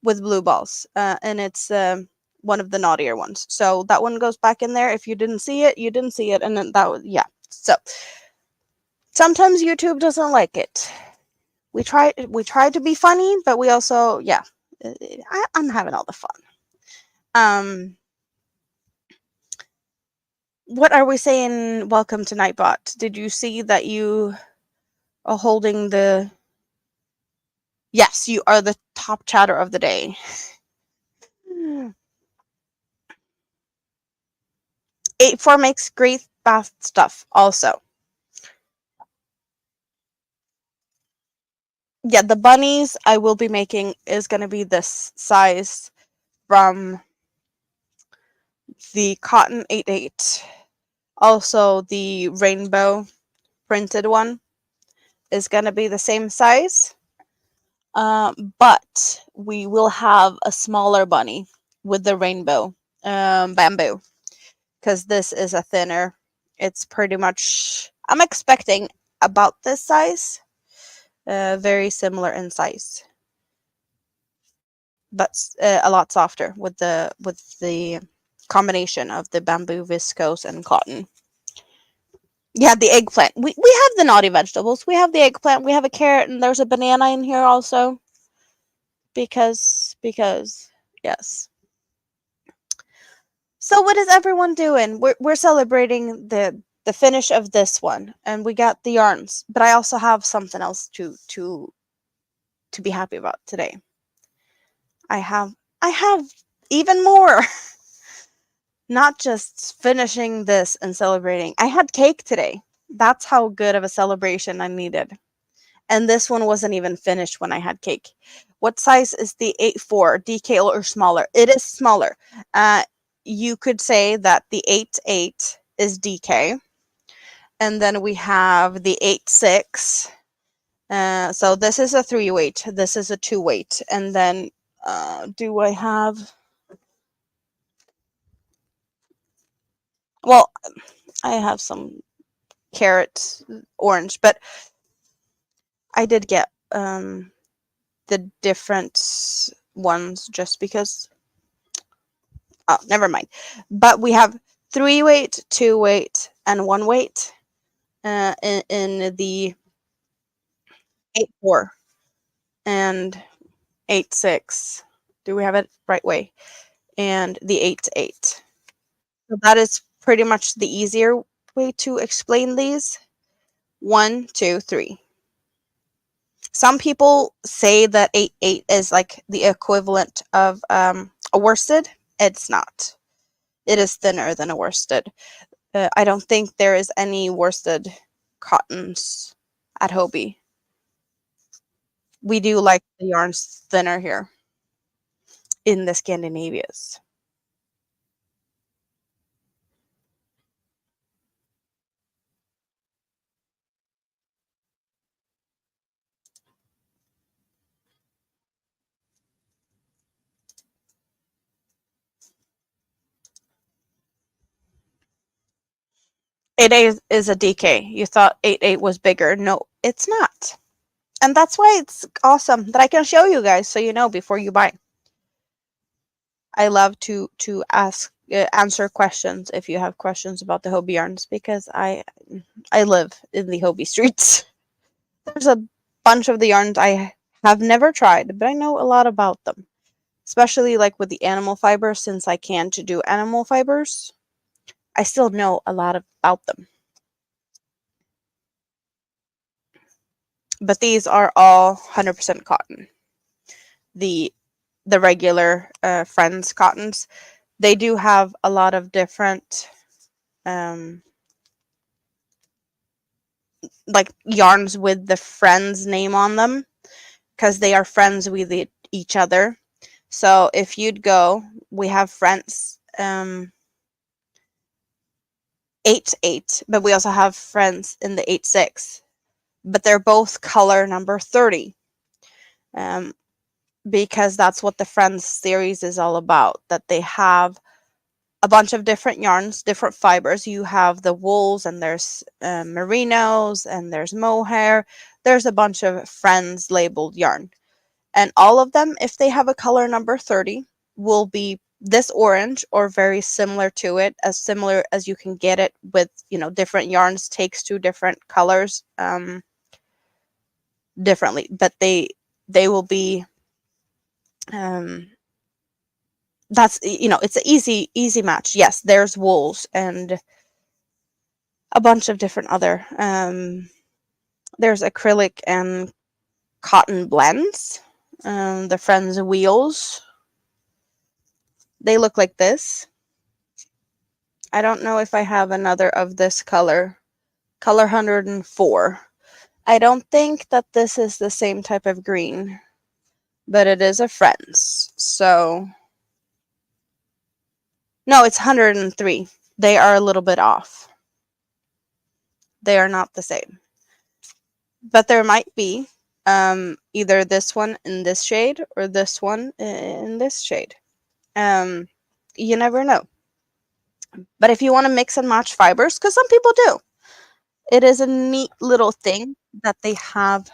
Speaker 1: with blue balls, and it's one of the naughtier ones. So that one goes back in there. If you didn't see it, you didn't see it, and then that was, yeah. So sometimes YouTube doesn't like it. We try to be funny, but we also, yeah, I'm having all the fun. What are we saying? Welcome to Nightbot. Did you see that you are holding the? Yes, you are the top chatter of the day. 8-4 makes great bath stuff also. Yeah, the bunnies I will be making is going to be this size from the cotton 8/8. Also, the rainbow printed one is going to be the same size. But we will have a smaller bunny with the rainbow bamboo, because this is a thinner. It's pretty much, I'm expecting about this size, very similar in size, but a lot softer with the combination of the bamboo, viscose, and cotton. Yeah, the eggplant. We have the naughty vegetables. We have the eggplant. We have a carrot, and there's a banana in here also. Because yes. So what is everyone doing? We're celebrating the finish of this one, and we got the yarns. But I also have something else to be happy about today. I have even more. Not just finishing this and celebrating. I had cake today. That's how good of a celebration I needed. And this one wasn't even finished when I had cake. What size is the 8-4, DK or smaller? It is smaller. You could say that the 8/8 is DK. And then we have the 8/6. So this is a 3/weight. This is a 2/weight. And then do I have... Well, I have some carrot orange, but I did get the different ones just because. Oh, never mind. But we have 3/weight, 2/weight, and 1/weight in the 8/4 and 8/6. Do we have it right way? And the 8/8. So that is pretty much the easier way to explain these. 1, 2, 3. Some people say that 8/8 is like the equivalent of a worsted. It's not. It is thinner than a worsted. I don't think there is any worsted cottons at Hobie. We do like the yarns thinner here in the Scandinavias. 8A is a DK. You thought 8A was bigger. No, it's not. And that's why it's awesome that I can show you guys so you know before you buy. I love to ask answer questions if you have questions about the Hobie yarns, because I live in the Hobie streets. There's a bunch of the yarns I have never tried, but I know a lot about them. Especially like with the animal fibers, since I can to do animal fibers, I still know a lot about them. But these are all 100% cotton. The regular Friends cottons, they do have a lot of different like yarns with the Friends name on them, because they are friends with each other. So if you'd go, we have Friends 8-8, but we also have Friends in the 8-6, but they're both color number 30. Because that's what the Friends series is all about, that they have a bunch of different yarns, different fibers. You have the wools, and there's merinos, and there's mohair. There's a bunch of Friends labeled yarn. And all of them, if they have a color number 30, will be this orange or very similar to it, as similar as you can get it with, different yarns takes two different colors differently. But they will be that's, it's an easy match. Yes, there's wools and a bunch of different other there's acrylic and cotton blends. The Friends wheels, they look like this. I don't know if I have another of this color 104. I don't think that this is the same type of green, but it is a Friends. So no, it's 103. They are a little bit off. They are not the same. But there might be either this one in this shade or this one in this shade. You never know. But if you want to mix and match fibers, because some people do, it is a neat little thing that they have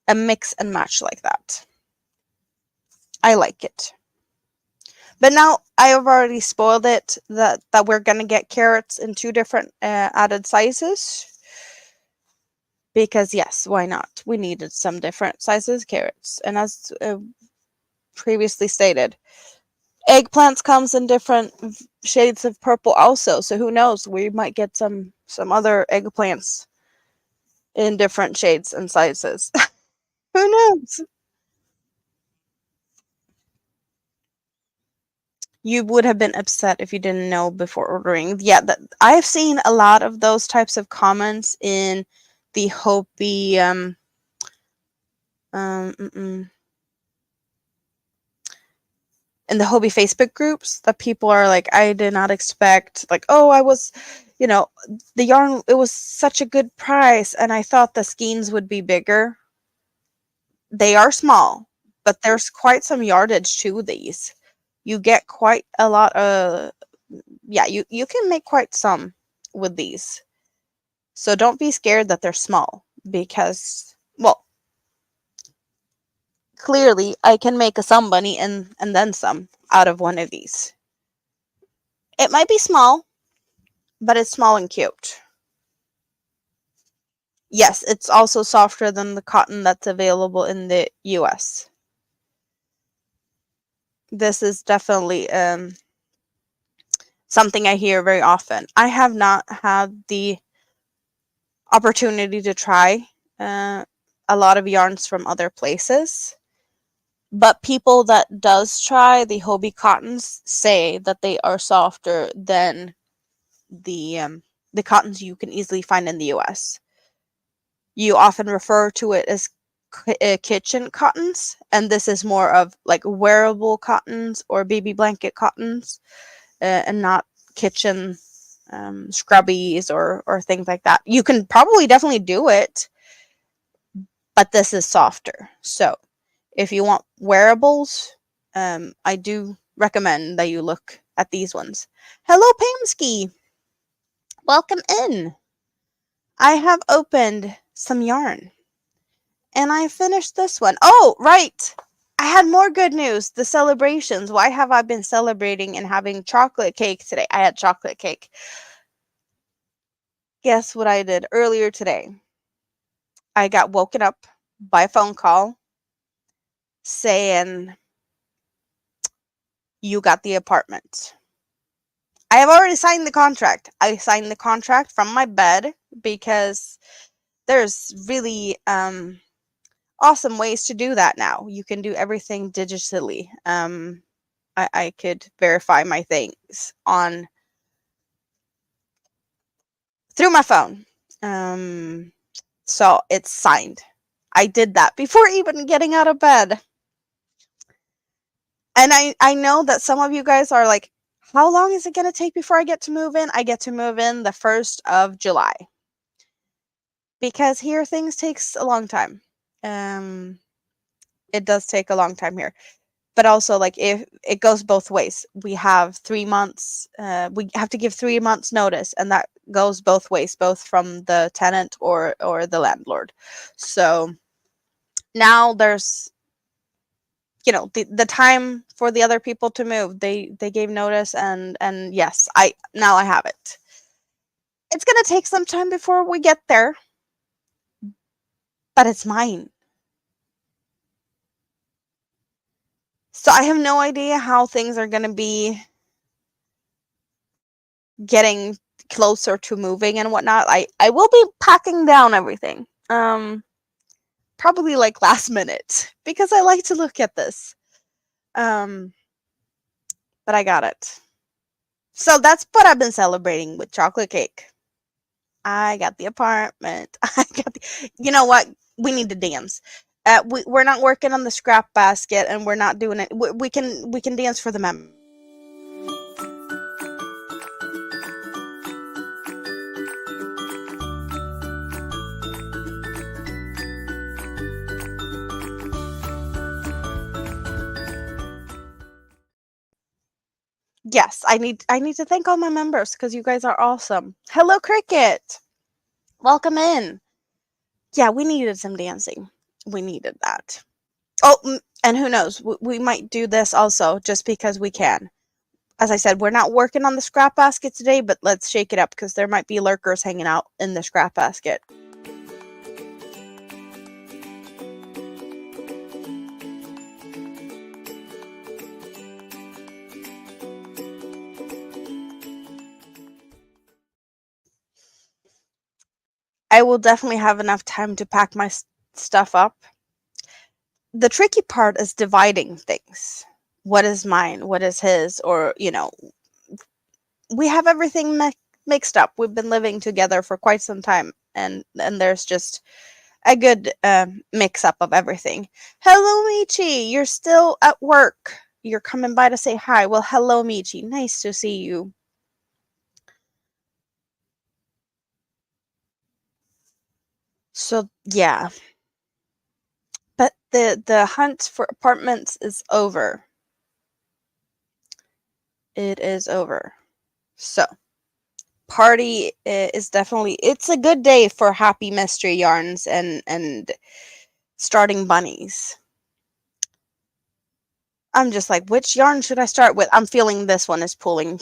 Speaker 1: a mix and match like that. I like it. But now I have already spoiled it that we're going to get carrots in two different added sizes. Because yes, why not? We needed some different sizes carrots. And as previously stated, eggplants comes in different shades of purple also. So who knows? We might get some other eggplants in different shades and sizes. Who knows? You would have been upset if you didn't know before ordering. Yeah, I've seen a lot of those types of comments in the Hobie in the Hobie Facebook groups, that people are like, I did not expect, like, oh, I was, the yarn, it was such a good price, and I thought the skeins would be bigger. They are small, but there's quite some yardage to these. You get quite a lot of, yeah, you can make quite some with these. So don't be scared that they're small, because, well, clearly I can make a somebody and then some out of one of these. It might be small, but it's small and cute. Yes, it's also softer than the cotton that's available in the US. This is definitely something I hear very often. I have not had the opportunity to try a lot of yarns from other places, but people that does try the Hobie cottons say that they are softer than the cottons you can easily find in the US. You often refer to it as kitchen cottons, and this is more of like wearable cottons or baby blanket cottons, and not kitchen scrubbies or things like that. You can probably definitely do it, but this is softer. So if you want wearables, I do recommend that you look at these ones. Hello, Pamsky. Welcome in. I have opened some yarn. And I finished this one. Oh, right! I had more good news. The celebrations. Why have I been celebrating and having chocolate cake today? I had chocolate cake. Guess what I did earlier today? I got woken up by a phone call saying, you got the apartment. I have already signed the contract. I signed the contract from my bed because there's really awesome ways to do that now. You can do everything digitally. I could verify my things through my phone. So it's signed. I did that before even getting out of bed. And I know that some of you guys are like, how long is it going to take before I get to move in? I get to move in the 1st of July. Because here things takes a long time. It does take a long time here. But also, like, if it goes both ways, we have 3 months. We have to give 3 months notice, and that goes both ways, both from the tenant or the landlord. So now there's, the time for the other people to move. They gave notice, and yes, I have it. It's gonna take some time before we get there, but it's mine. So I have no idea how things are gonna be getting closer to moving and whatnot. I will be packing down everything. Probably like last minute because I like to look at this. But I got it. So that's what I've been celebrating with chocolate cake. I got the apartment. You know what? We need to dance. We're not working on the scrap basket, and we're not doing it. We can dance for the mem. Yes, I need to thank all my members because you guys are awesome. Hello, Cricket. Welcome in. Yeah, we needed some dancing. We needed that. Oh, and who knows? We might do this also just because we can. As I said, we're not working on the scrap basket today, but let's shake it up because there might be lurkers hanging out in the scrap basket. I will definitely have enough time to pack my stuff up. The tricky part is dividing things. What is mine? What is his? Or, we have everything mixed up. We've been living together for quite some time, and there's just a good mix up of everything. Hello, Michi. You're still at work. You're coming by to say hi. Well, hello, Michi. Nice to see you. So, yeah. But the hunt for apartments is over. It is over. So, party is definitely, it's a good day for happy mystery yarns and starting bunnies. I'm just like, which yarn should I start with? I'm feeling this one is pulling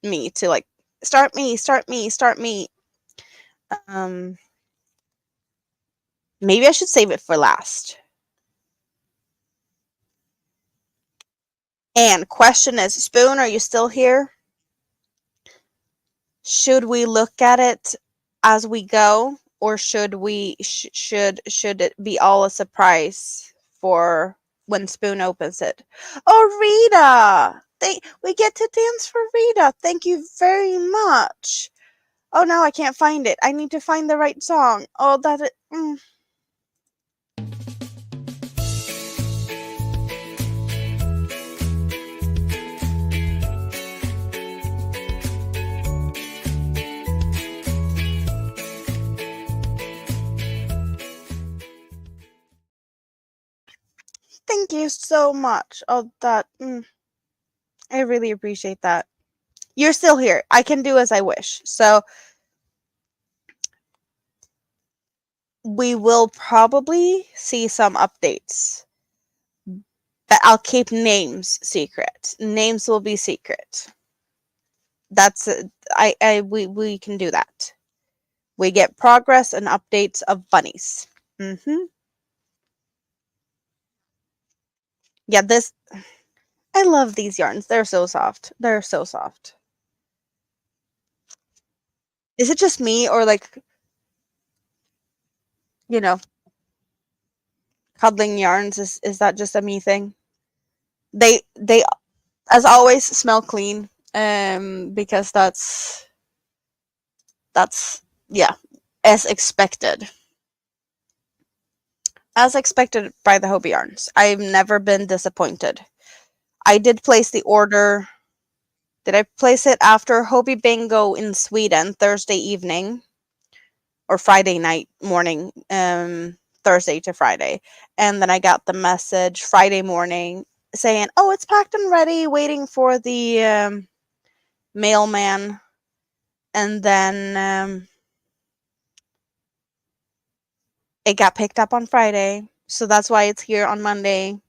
Speaker 1: me to like, start me. Maybe I should save it for last. And question is, Spoon, are you still here? Should we look at it as we go, or should we should it be all a surprise for when Spoon opens it? Oh, Rita! We get to dance for Rita. Thank you very much. Oh, now I can't find it. I need to find the right song. Oh, that it. Thank you so much. Oh, that. I really appreciate that. You're still here. I can do as I wish. So, we will probably see some updates, but I'll keep names secret. Names will be secret. That's we can do that. We get progress and updates of bunnies. Yeah, this I love these yarns. They're so soft. They're so soft. Is it just me or like, you know, cuddling yarns is that just a me thing? They as always smell clean because that's yeah, as expected. As expected by the Hobie yarns. I've never been disappointed. I did place the order. Did I place it after Hobie Bingo in Sweden Thursday evening or Friday night morning, Thursday to Friday, and then I got the message Friday morning saying, "Oh, it's packed and ready, waiting for the mailman," and then it got picked up on Friday, so that's why it's here on Monday.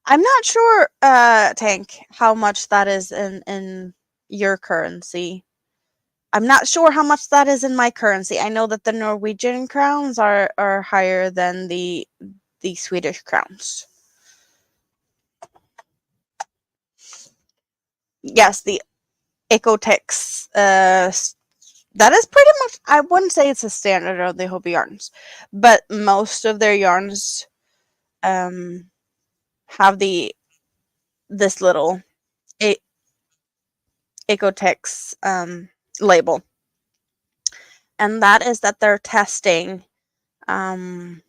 Speaker 1: I'm not sure, Tank, how much that is in your currency. I'm not sure how much that is in my currency. I know that the Norwegian crowns are higher than the Swedish crowns. Yes, the Ecotex. That is pretty much. I wouldn't say it's a standard of the Hobie yarns, but most of their yarns um have this little e- Ecotex label, and that is that they're um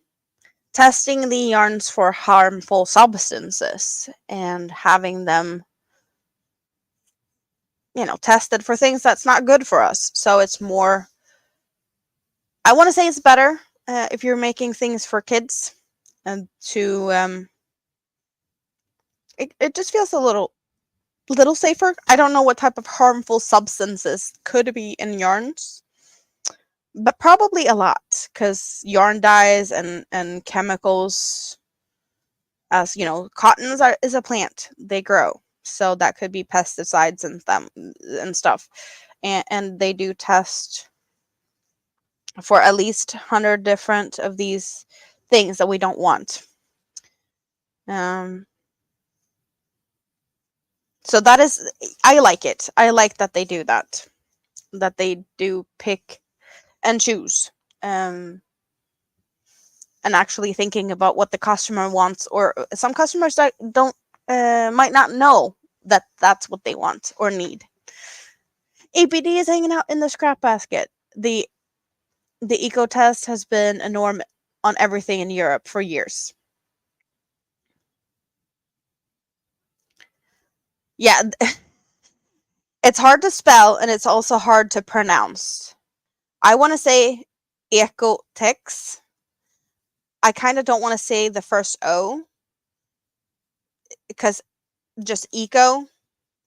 Speaker 1: testing the yarns for harmful substances and having them, tested for things that's not good for us. So it's more, I want to say it's better if you're making things for kids and to, it just feels a little safer. I don't know what type of harmful substances could be in yarns, but probably a lot because yarn dyes and chemicals, as you know, cottons is a plant, they grow, so that could be pesticides and them and stuff, and they do test for at least 100 different of these things that we don't want. um so that is, I like it. I like that they do that they do pick and choose, um and actually thinking about what the customer wants, or some customers that don't might not know that that's what they want or need. APD is hanging out in the scrap basket. The eco test has been a norm on everything in Europe for years. Yeah, it's hard to spell and it's also hard to pronounce. I want to say ecotex. I kind of don't want to say the first O because just eco,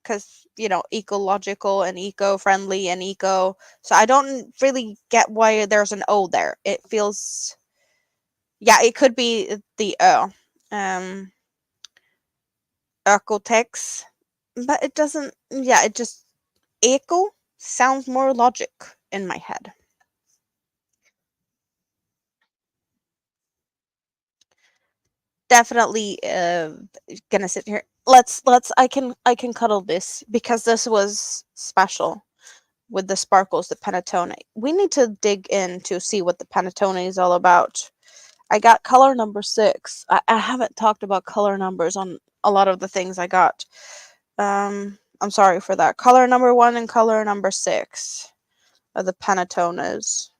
Speaker 1: because ecological and eco-friendly and eco. So I don't really get why there's an O there. It feels, yeah, it could be the O. Ecotex, but it doesn't. Yeah, it just eco sounds more logic in my head. Definitely gonna sit here. Let's I can cuddle this because this was special with the sparkles, the panettone. We need to dig in to see what the panettone is all about. I got color number 6. I haven't talked about color numbers on a lot of the things I got. I'm sorry for that. Color number 1 and color number 6 are the panettones.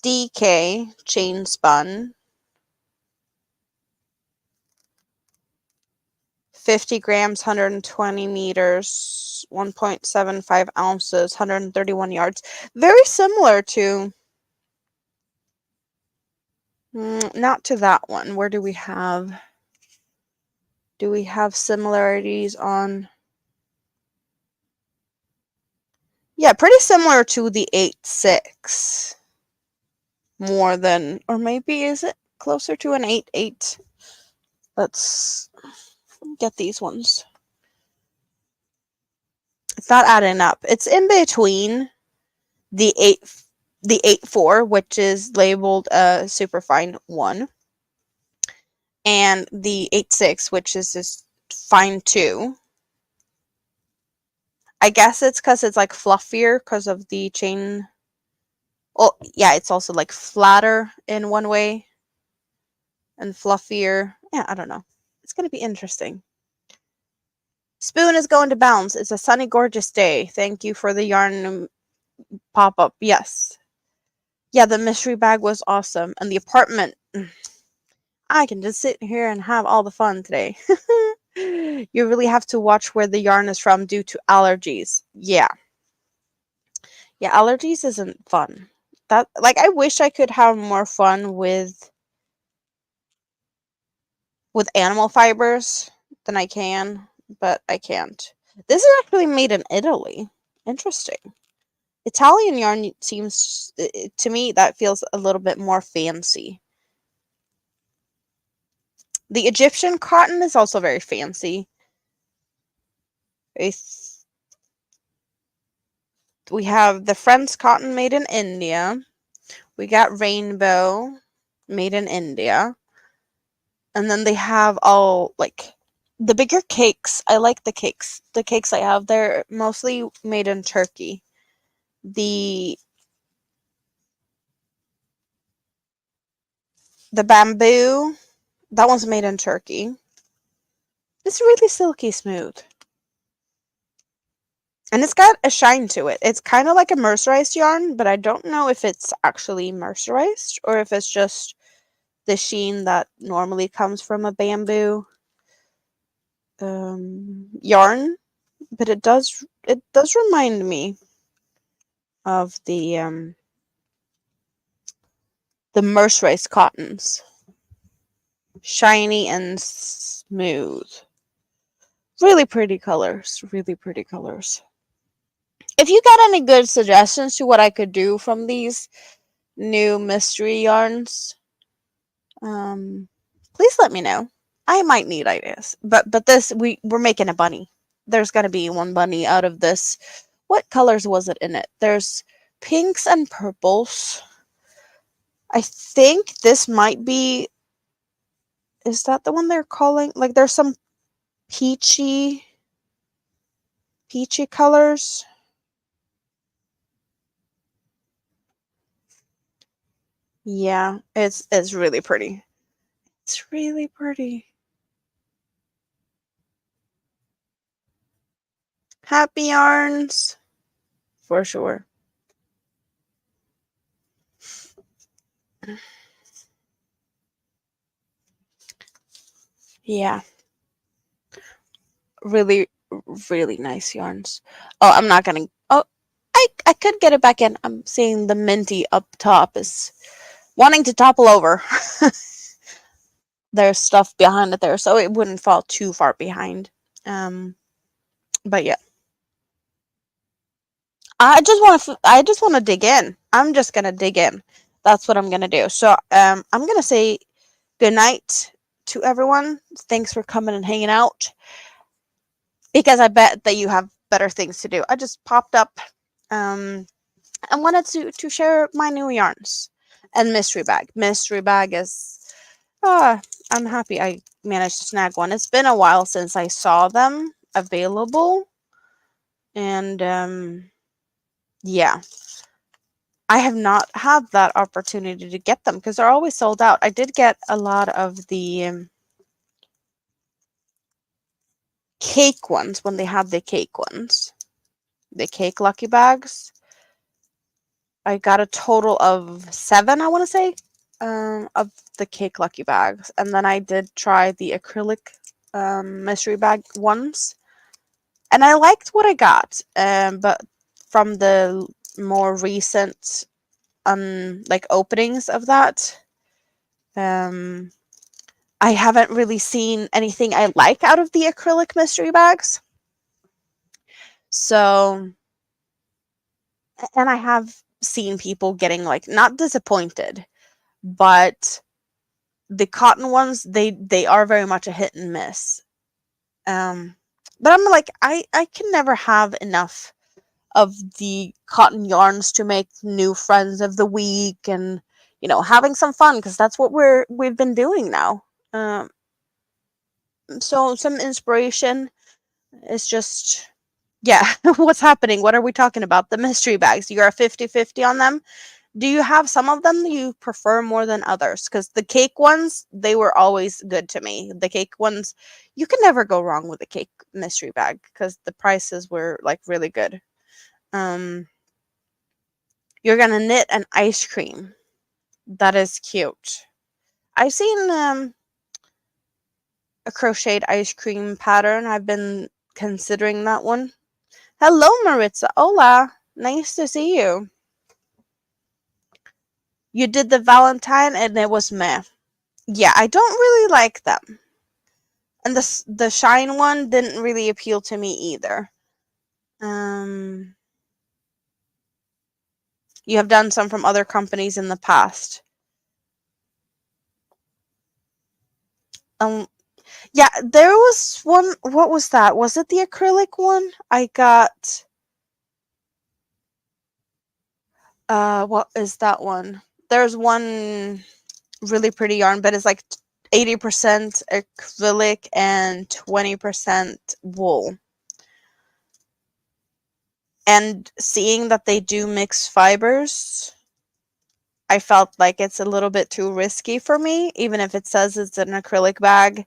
Speaker 1: DK chain spun. 50 grams, 120 meters, 1.75 ounces, 131 yards. Very similar to, not to that one. Where do we have similarities on? Yeah, pretty similar to the 8.6. more than, or maybe is it closer to an 8.8? Let's get these ones. It's not adding up. It's in between the 8.4, which is labeled a superfine 1, and the 8.6, which is just fine 2. I guess it's because it's like fluffier because of the chain. Oh, yeah, it's also like flatter in one way and fluffier. Yeah, I don't know. It's going to be interesting. Spoon is going to bounce. It's a sunny, gorgeous day. Thank you for the yarn pop-up. Yes. Yeah, the mystery bag was awesome. And the apartment. I can just sit here and have all the fun today. You really have to watch where the yarn is from due to allergies. Yeah. Yeah, allergies isn't fun. That, like, I wish I could have more fun with animal fibers than I can, but I can't. This is actually made in Italy. Interesting. Italian yarn seems, to me, that feels a little bit more fancy. The Egyptian cotton is also very fancy. We have the French cotton made in India. We got rainbow made in India. And then they have all, like, the bigger cakes. I like the cakes. The cakes I have, they're mostly made in Turkey. The bamboo, that one's made in Turkey. It's really silky smooth. And it's got a shine to it. It's kind of like a mercerized yarn, but I don't know if it's actually mercerized or if it's just the sheen that normally comes from a bamboo yarn. But it does remind me of the mercerized cottons. Shiny and smooth. Really pretty colors. Really pretty colors. If you got any good suggestions to what I could do from these new mystery yarns, please let me know. I might need ideas. But this, we're making a bunny. There's gonna be one bunny out of this. What colors was it in it? There's pinks and purples. I think this might be, is that the one they're calling? Like, there's some peachy colors. Yeah, it's really pretty. It's really pretty. Happy yarns for sure. Yeah. Really, really nice yarns. Oh, I'm not gonna. Oh, I could get it back in. I'm seeing the minty up top is wanting to topple over. There's stuff behind it there, so it wouldn't fall too far behind. But yeah, I just want to dig in. I'm just gonna dig in. That's what I'm gonna do. So I'm gonna say good night to everyone. Thanks for coming and hanging out, because I bet that you have better things to do. I just popped up. I wanted to share my new yarns and mystery bag. Mystery bag is, I'm happy I managed to snag one. It's been a while since I saw them available, and yeah, I have not had that opportunity to get them because they're always sold out. I did get a lot of the cake ones when they had the cake ones, the cake lucky bags. I got a total of 7, I want to say, of the cake lucky bags, and then I did try the acrylic mystery bag ones, and I liked what I got. But from the more recent like openings of that, I haven't really seen anything I like out of the acrylic mystery bags. So, and I have seen people getting, like, not disappointed, but the cotton ones, they are very much a hit and miss. But I'm like, I can never have enough of the cotton yarns to make new friends of the week, and having some fun, because that's what we've been doing now. So some inspiration is just, yeah. What's happening? What are we talking about? The mystery bags, you're a 50-50 on them. Do you have some of them that you prefer more than others? Because the cake ones, they were always good to me. The cake ones, you can never go wrong with a cake mystery bag because the prices were like really good. um you're gonna knit an ice cream. That is cute. I've seen a crocheted ice cream pattern. I've been considering that one. Hello, Maritza. Hola. Nice to see you. You did the Valentine and it was meh. Yeah, I don't really like them. And the shine one didn't really appeal to me either. Um, you have done some from other companies in the past. Um, yeah, there was one. What was that? Was it the acrylic one? I got. What is that one? There's one really pretty yarn, but it's like 80% acrylic and 20% wool. And seeing that they do mix fibers, I felt like it's a little bit too risky for me, even if it says it's an acrylic bag.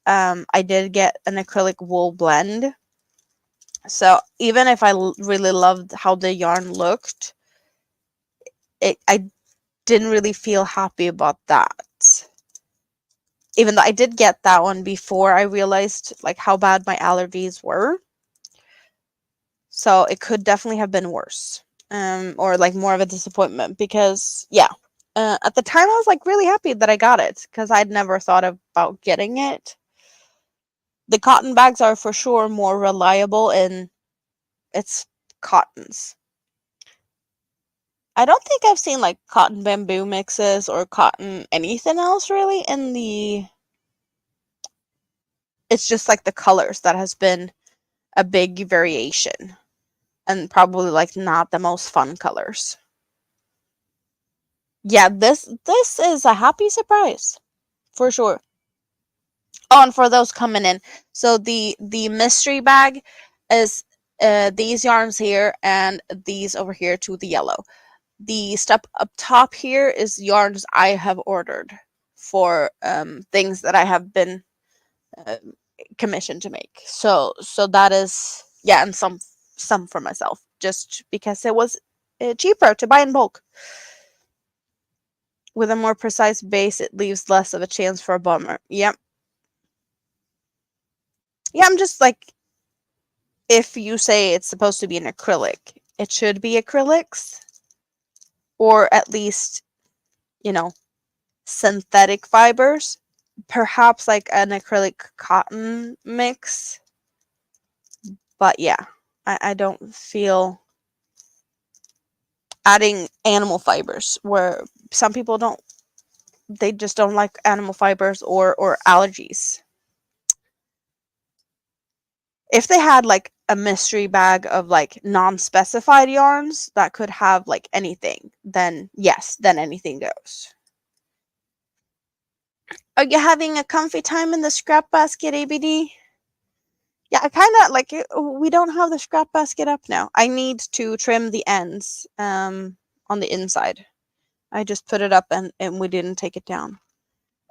Speaker 1: I did get an acrylic wool blend. So even if I really loved how the yarn looked, I didn't really feel happy about that. Even though I did get that one before I realized like how bad my allergies were. So it could definitely have been worse. Or like more of a disappointment, because yeah. At the time I was like really happy that I got it because I'd never thought about getting it. The cotton bags are for sure more reliable, and it's cottons. I don't think I've seen like cotton bamboo mixes or cotton anything else really in the. It's just like the colors that has been a big variation, and probably like not the most fun colors. Yeah, this is a happy surprise for sure. Oh, and for those coming in, so the mystery bag is these yarns here and these over here to the yellow. The step up top here is yarns I have ordered for things that I have been uh, commissioned to make. So that is, yeah, and some for myself, just because it was cheaper to buy in bulk. With a more precise base, it leaves less of a chance for a bummer. Yep. Yeah, I'm just like, if you say it's supposed to be an acrylic, it should be acrylics, or at least, you know, synthetic fibers, perhaps like an acrylic cotton mix. But yeah, I don't feel adding animal fibers, where some people don't, they just don't like animal fibers or allergies. If they had like a mystery bag of like non-specified yarns that could have like anything, then yes, then anything goes. Are you having a comfy time in the scrap basket, ABD? Yeah, I kind of like it. We don't have the scrap basket up now. I need to trim the ends on the inside. I just put it up, and we didn't take it down.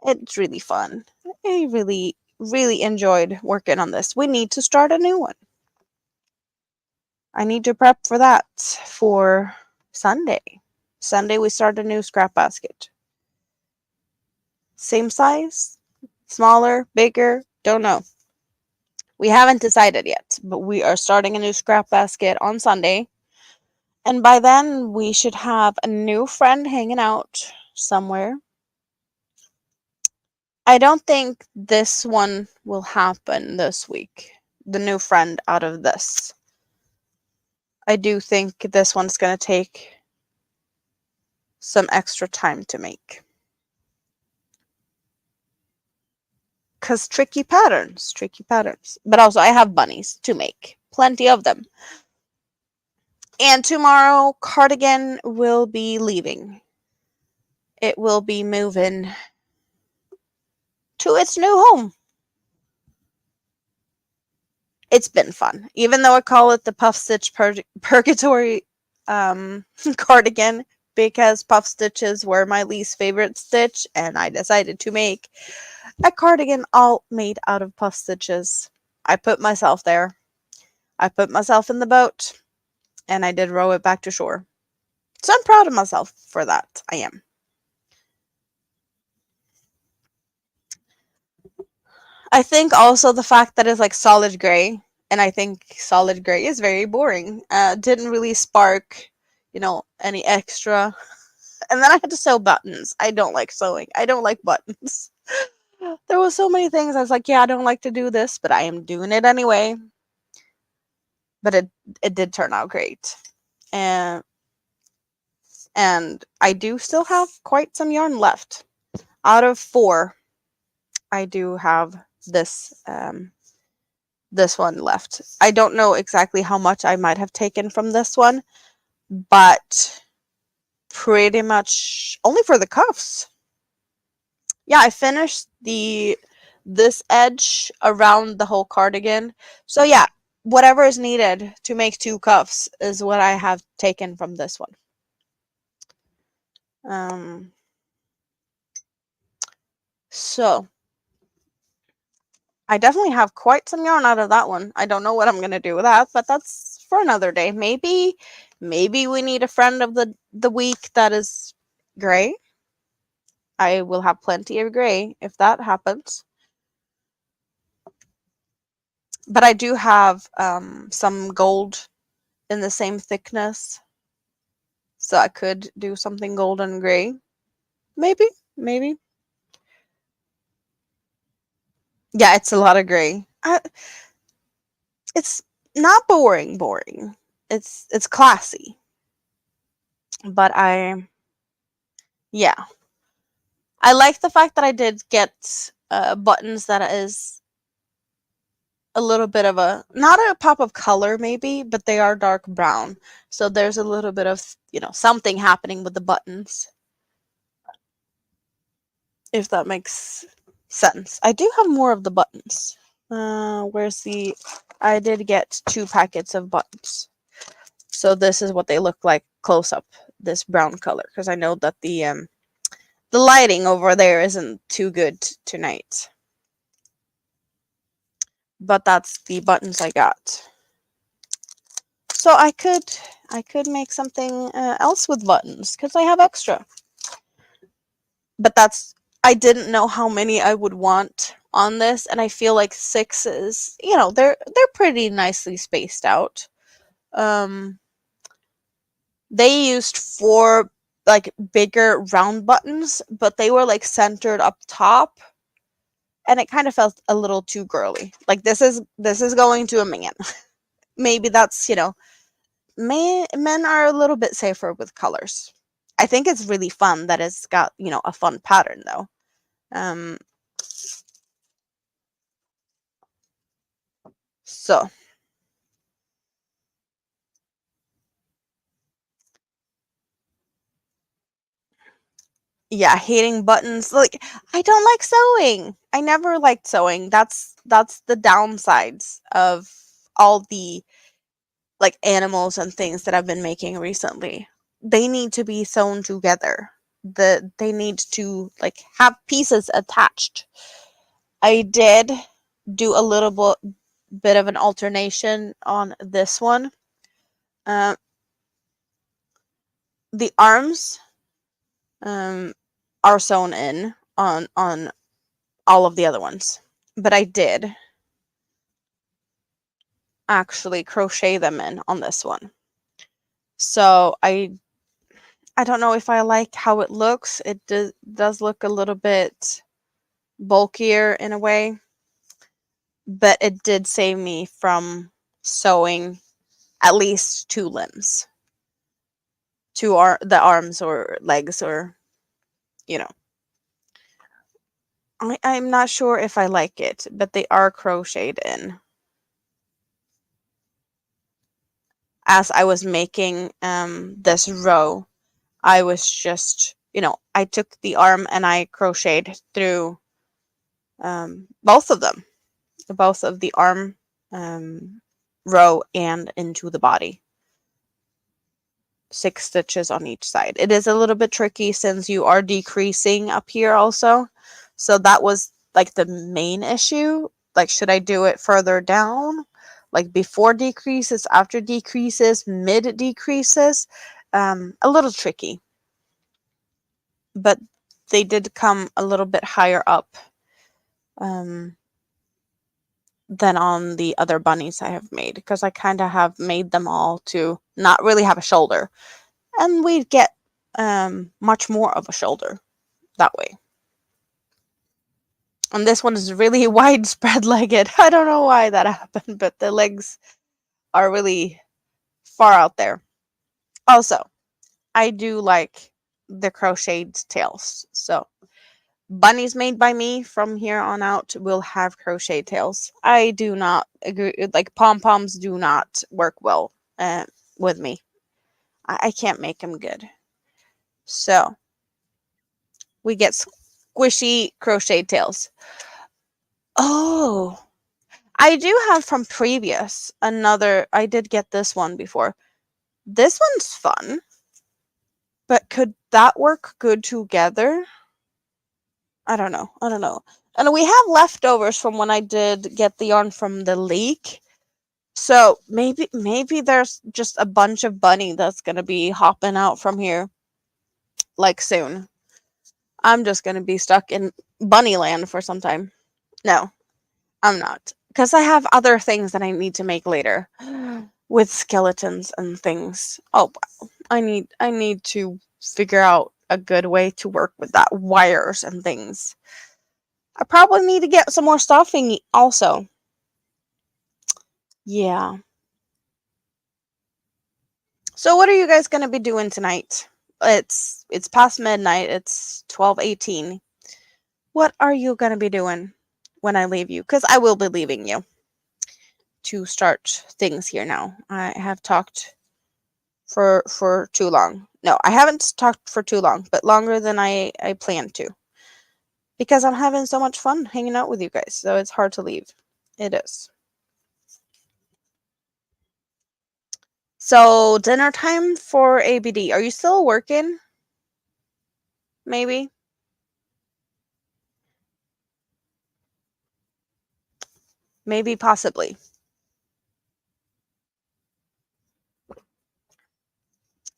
Speaker 1: It's really fun. I really, really enjoyed working on this. We need to start a new one. I need to prep for that for Sunday. Sunday, we start a new scrap basket. Same size? Smaller? Bigger? Don't know. We haven't decided yet, but we are starting a new scrap basket on Sunday. And by then, we should have a new friend hanging out somewhere. I don't think this one will happen this week. The new friend out of this. I do think this one's going to take some extra time to make. Because tricky patterns. But also, I have bunnies to make. Plenty of them. And tomorrow, Cardigan will be leaving. It will be moving to its new home. It's been fun. Even though I call it the Puffstitch Purgatory cardigan, because puff stitches were my least favorite stitch, and I decided to make a cardigan all made out of puff stitches. I put myself there. I put myself in the boat, and I did row it back to shore. So I'm proud of myself for that. I am. I think also the fact that it's like solid gray, and I think solid gray is very boring. Didn't really spark, any extra. And then I had to sew buttons. I don't like sewing. I don't like buttons. There was so many things I was like, yeah, I don't like to do this, but I am doing it anyway. But it did turn out great. And I do still have quite some yarn left. Out of 4, I do have this one left. I don't know exactly how much I might have taken from this one, but pretty much only for the cuffs. Yeah, I finished this edge around the whole cardigan. So yeah, whatever is needed to make 2 cuffs is what I have taken from this one. So I definitely have quite some yarn out of that one. I don't know what I'm gonna do with that, but that's for another day. Maybe we need a friend of the week that is gray. I will have plenty of gray if that happens. But I do have some gold in the same thickness, so I could do something golden gray. Maybe. Yeah, it's a lot of gray. It's not boring. It's classy. But yeah. I like the fact that I did get buttons that is a little bit of not a pop of color maybe, but they are dark brown. So there's a little bit of, something happening with the buttons. If that makes sense. I do have more of the buttons. I did get 2 packets of buttons. So this is what they look like close up, this brown color, because I know that the lighting over there isn't too good tonight. But that's the buttons I got. So I could make something else with buttons because I have extra. But I didn't know how many I would want on this, and I feel like 6 is, they're pretty nicely spaced out. They used 4 like bigger round buttons, but they were like centered up top, and it kind of felt a little too girly. Like this is going to a man. Maybe that's, men are a little bit safer with colors. I think it's really fun that it's got, a fun pattern though. So yeah, hating buttons. Like, I don't like sewing. I never liked sewing. That's the downsides of all the like animals and things that I've been making recently. They need to be sewn together. They need to like have pieces attached. I did do a little bit of an alternation on this one. The arms are sewn in on all of the other ones, but I did actually crochet them in on this one. So I don't know if I like how it looks. It does look a little bit bulkier in a way, but it did save me from sewing at least 2 limbs. to the arms or legs, or you know. I'm not sure if I like it, but they are crocheted in. As I was making this row, I was just, I took the arm and I crocheted through both of them, both of the arm row and into the body. 6 stitches on each side. It is a little bit tricky since you are decreasing up here also. So that was like the main issue. Like, should I do it further down? Like before decreases, after decreases, mid decreases? A little tricky. But they did come a little bit higher up than on the other bunnies I have made, because I kind of have made them all to not really have a shoulder. And we'd get much more of a shoulder that way. And this one is really widespread legged. I don't know why that happened, but the legs are really far out there. Also, I do like the crocheted tails. So bunnies made by me from here on out will have crochet tails. I do not agree, like pom-poms do not work well with me. I can't make them good. So we get squishy crochet tails. Oh, I do have from previous another. I did get this one before. This one's fun, but could that work good together? I don't know. And we have leftovers from when I did get the yarn from the leak. So maybe there's just a bunch of bunny that's gonna be hopping out from here like soon. I'm just gonna be stuck in bunny land for some time. No, I'm not, because I have other things that I need to make later with skeletons and things. Oh, wow. I need to figure out a good way to work with that wires and things. I probably need to get some more stuffing also. Yeah. So what are you guys going to be doing tonight? It's past midnight. It's 12:18. What are you going to be doing when I leave you? Because I will be leaving you to start things here now. I have talked for too long. No, I haven't talked for too long, but longer than I planned to. Because I'm having so much fun hanging out with you guys, so it's hard to leave. It is. So, dinner time for ABD. Are you still working? Maybe? Maybe, possibly.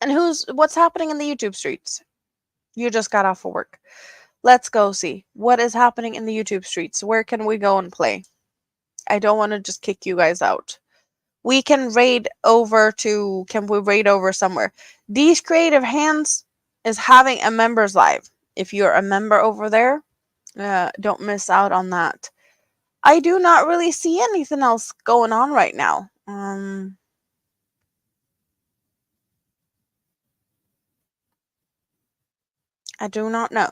Speaker 1: And what's happening in the YouTube streets? You just got off of work. Let's go see what is happening in the YouTube streets. Where can we go and play? I don't want to just kick you guys out. We can raid over somewhere? These Creative Hands is having a members live. If you're a member over there, don't miss out on that. I do not really see anything else going on right now. I do not know.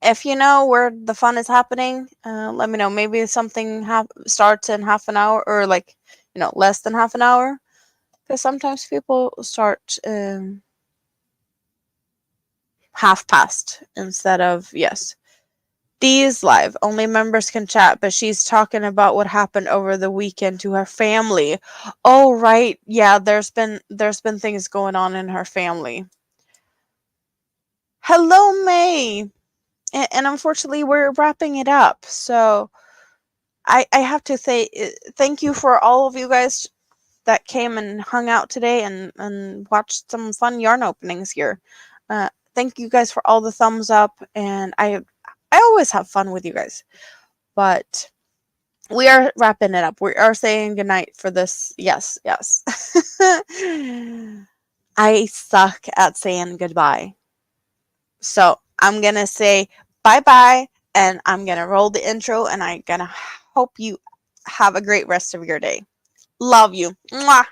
Speaker 1: If you know where the fun is happening, let me know. Maybe something starts in half an hour, or like, less than half an hour. Because sometimes people start half past instead of, yes. Dee's live. Only members can chat, but she's talking about what happened over the weekend to her family. Oh, right. Yeah, there's been things going on in her family. Hello, May. And unfortunately, we're wrapping it up. So I have to say thank you for all of you guys that came and hung out today and watched some fun yarn openings here. Thank you guys for all the thumbs up, and I always have fun with you guys. But we are wrapping it up. We are saying goodnight for this. Yes. I suck at saying goodbye. So I'm going to say bye-bye, and I'm going to roll the intro, and I'm going to hope you have a great rest of your day. Love you. Mwah.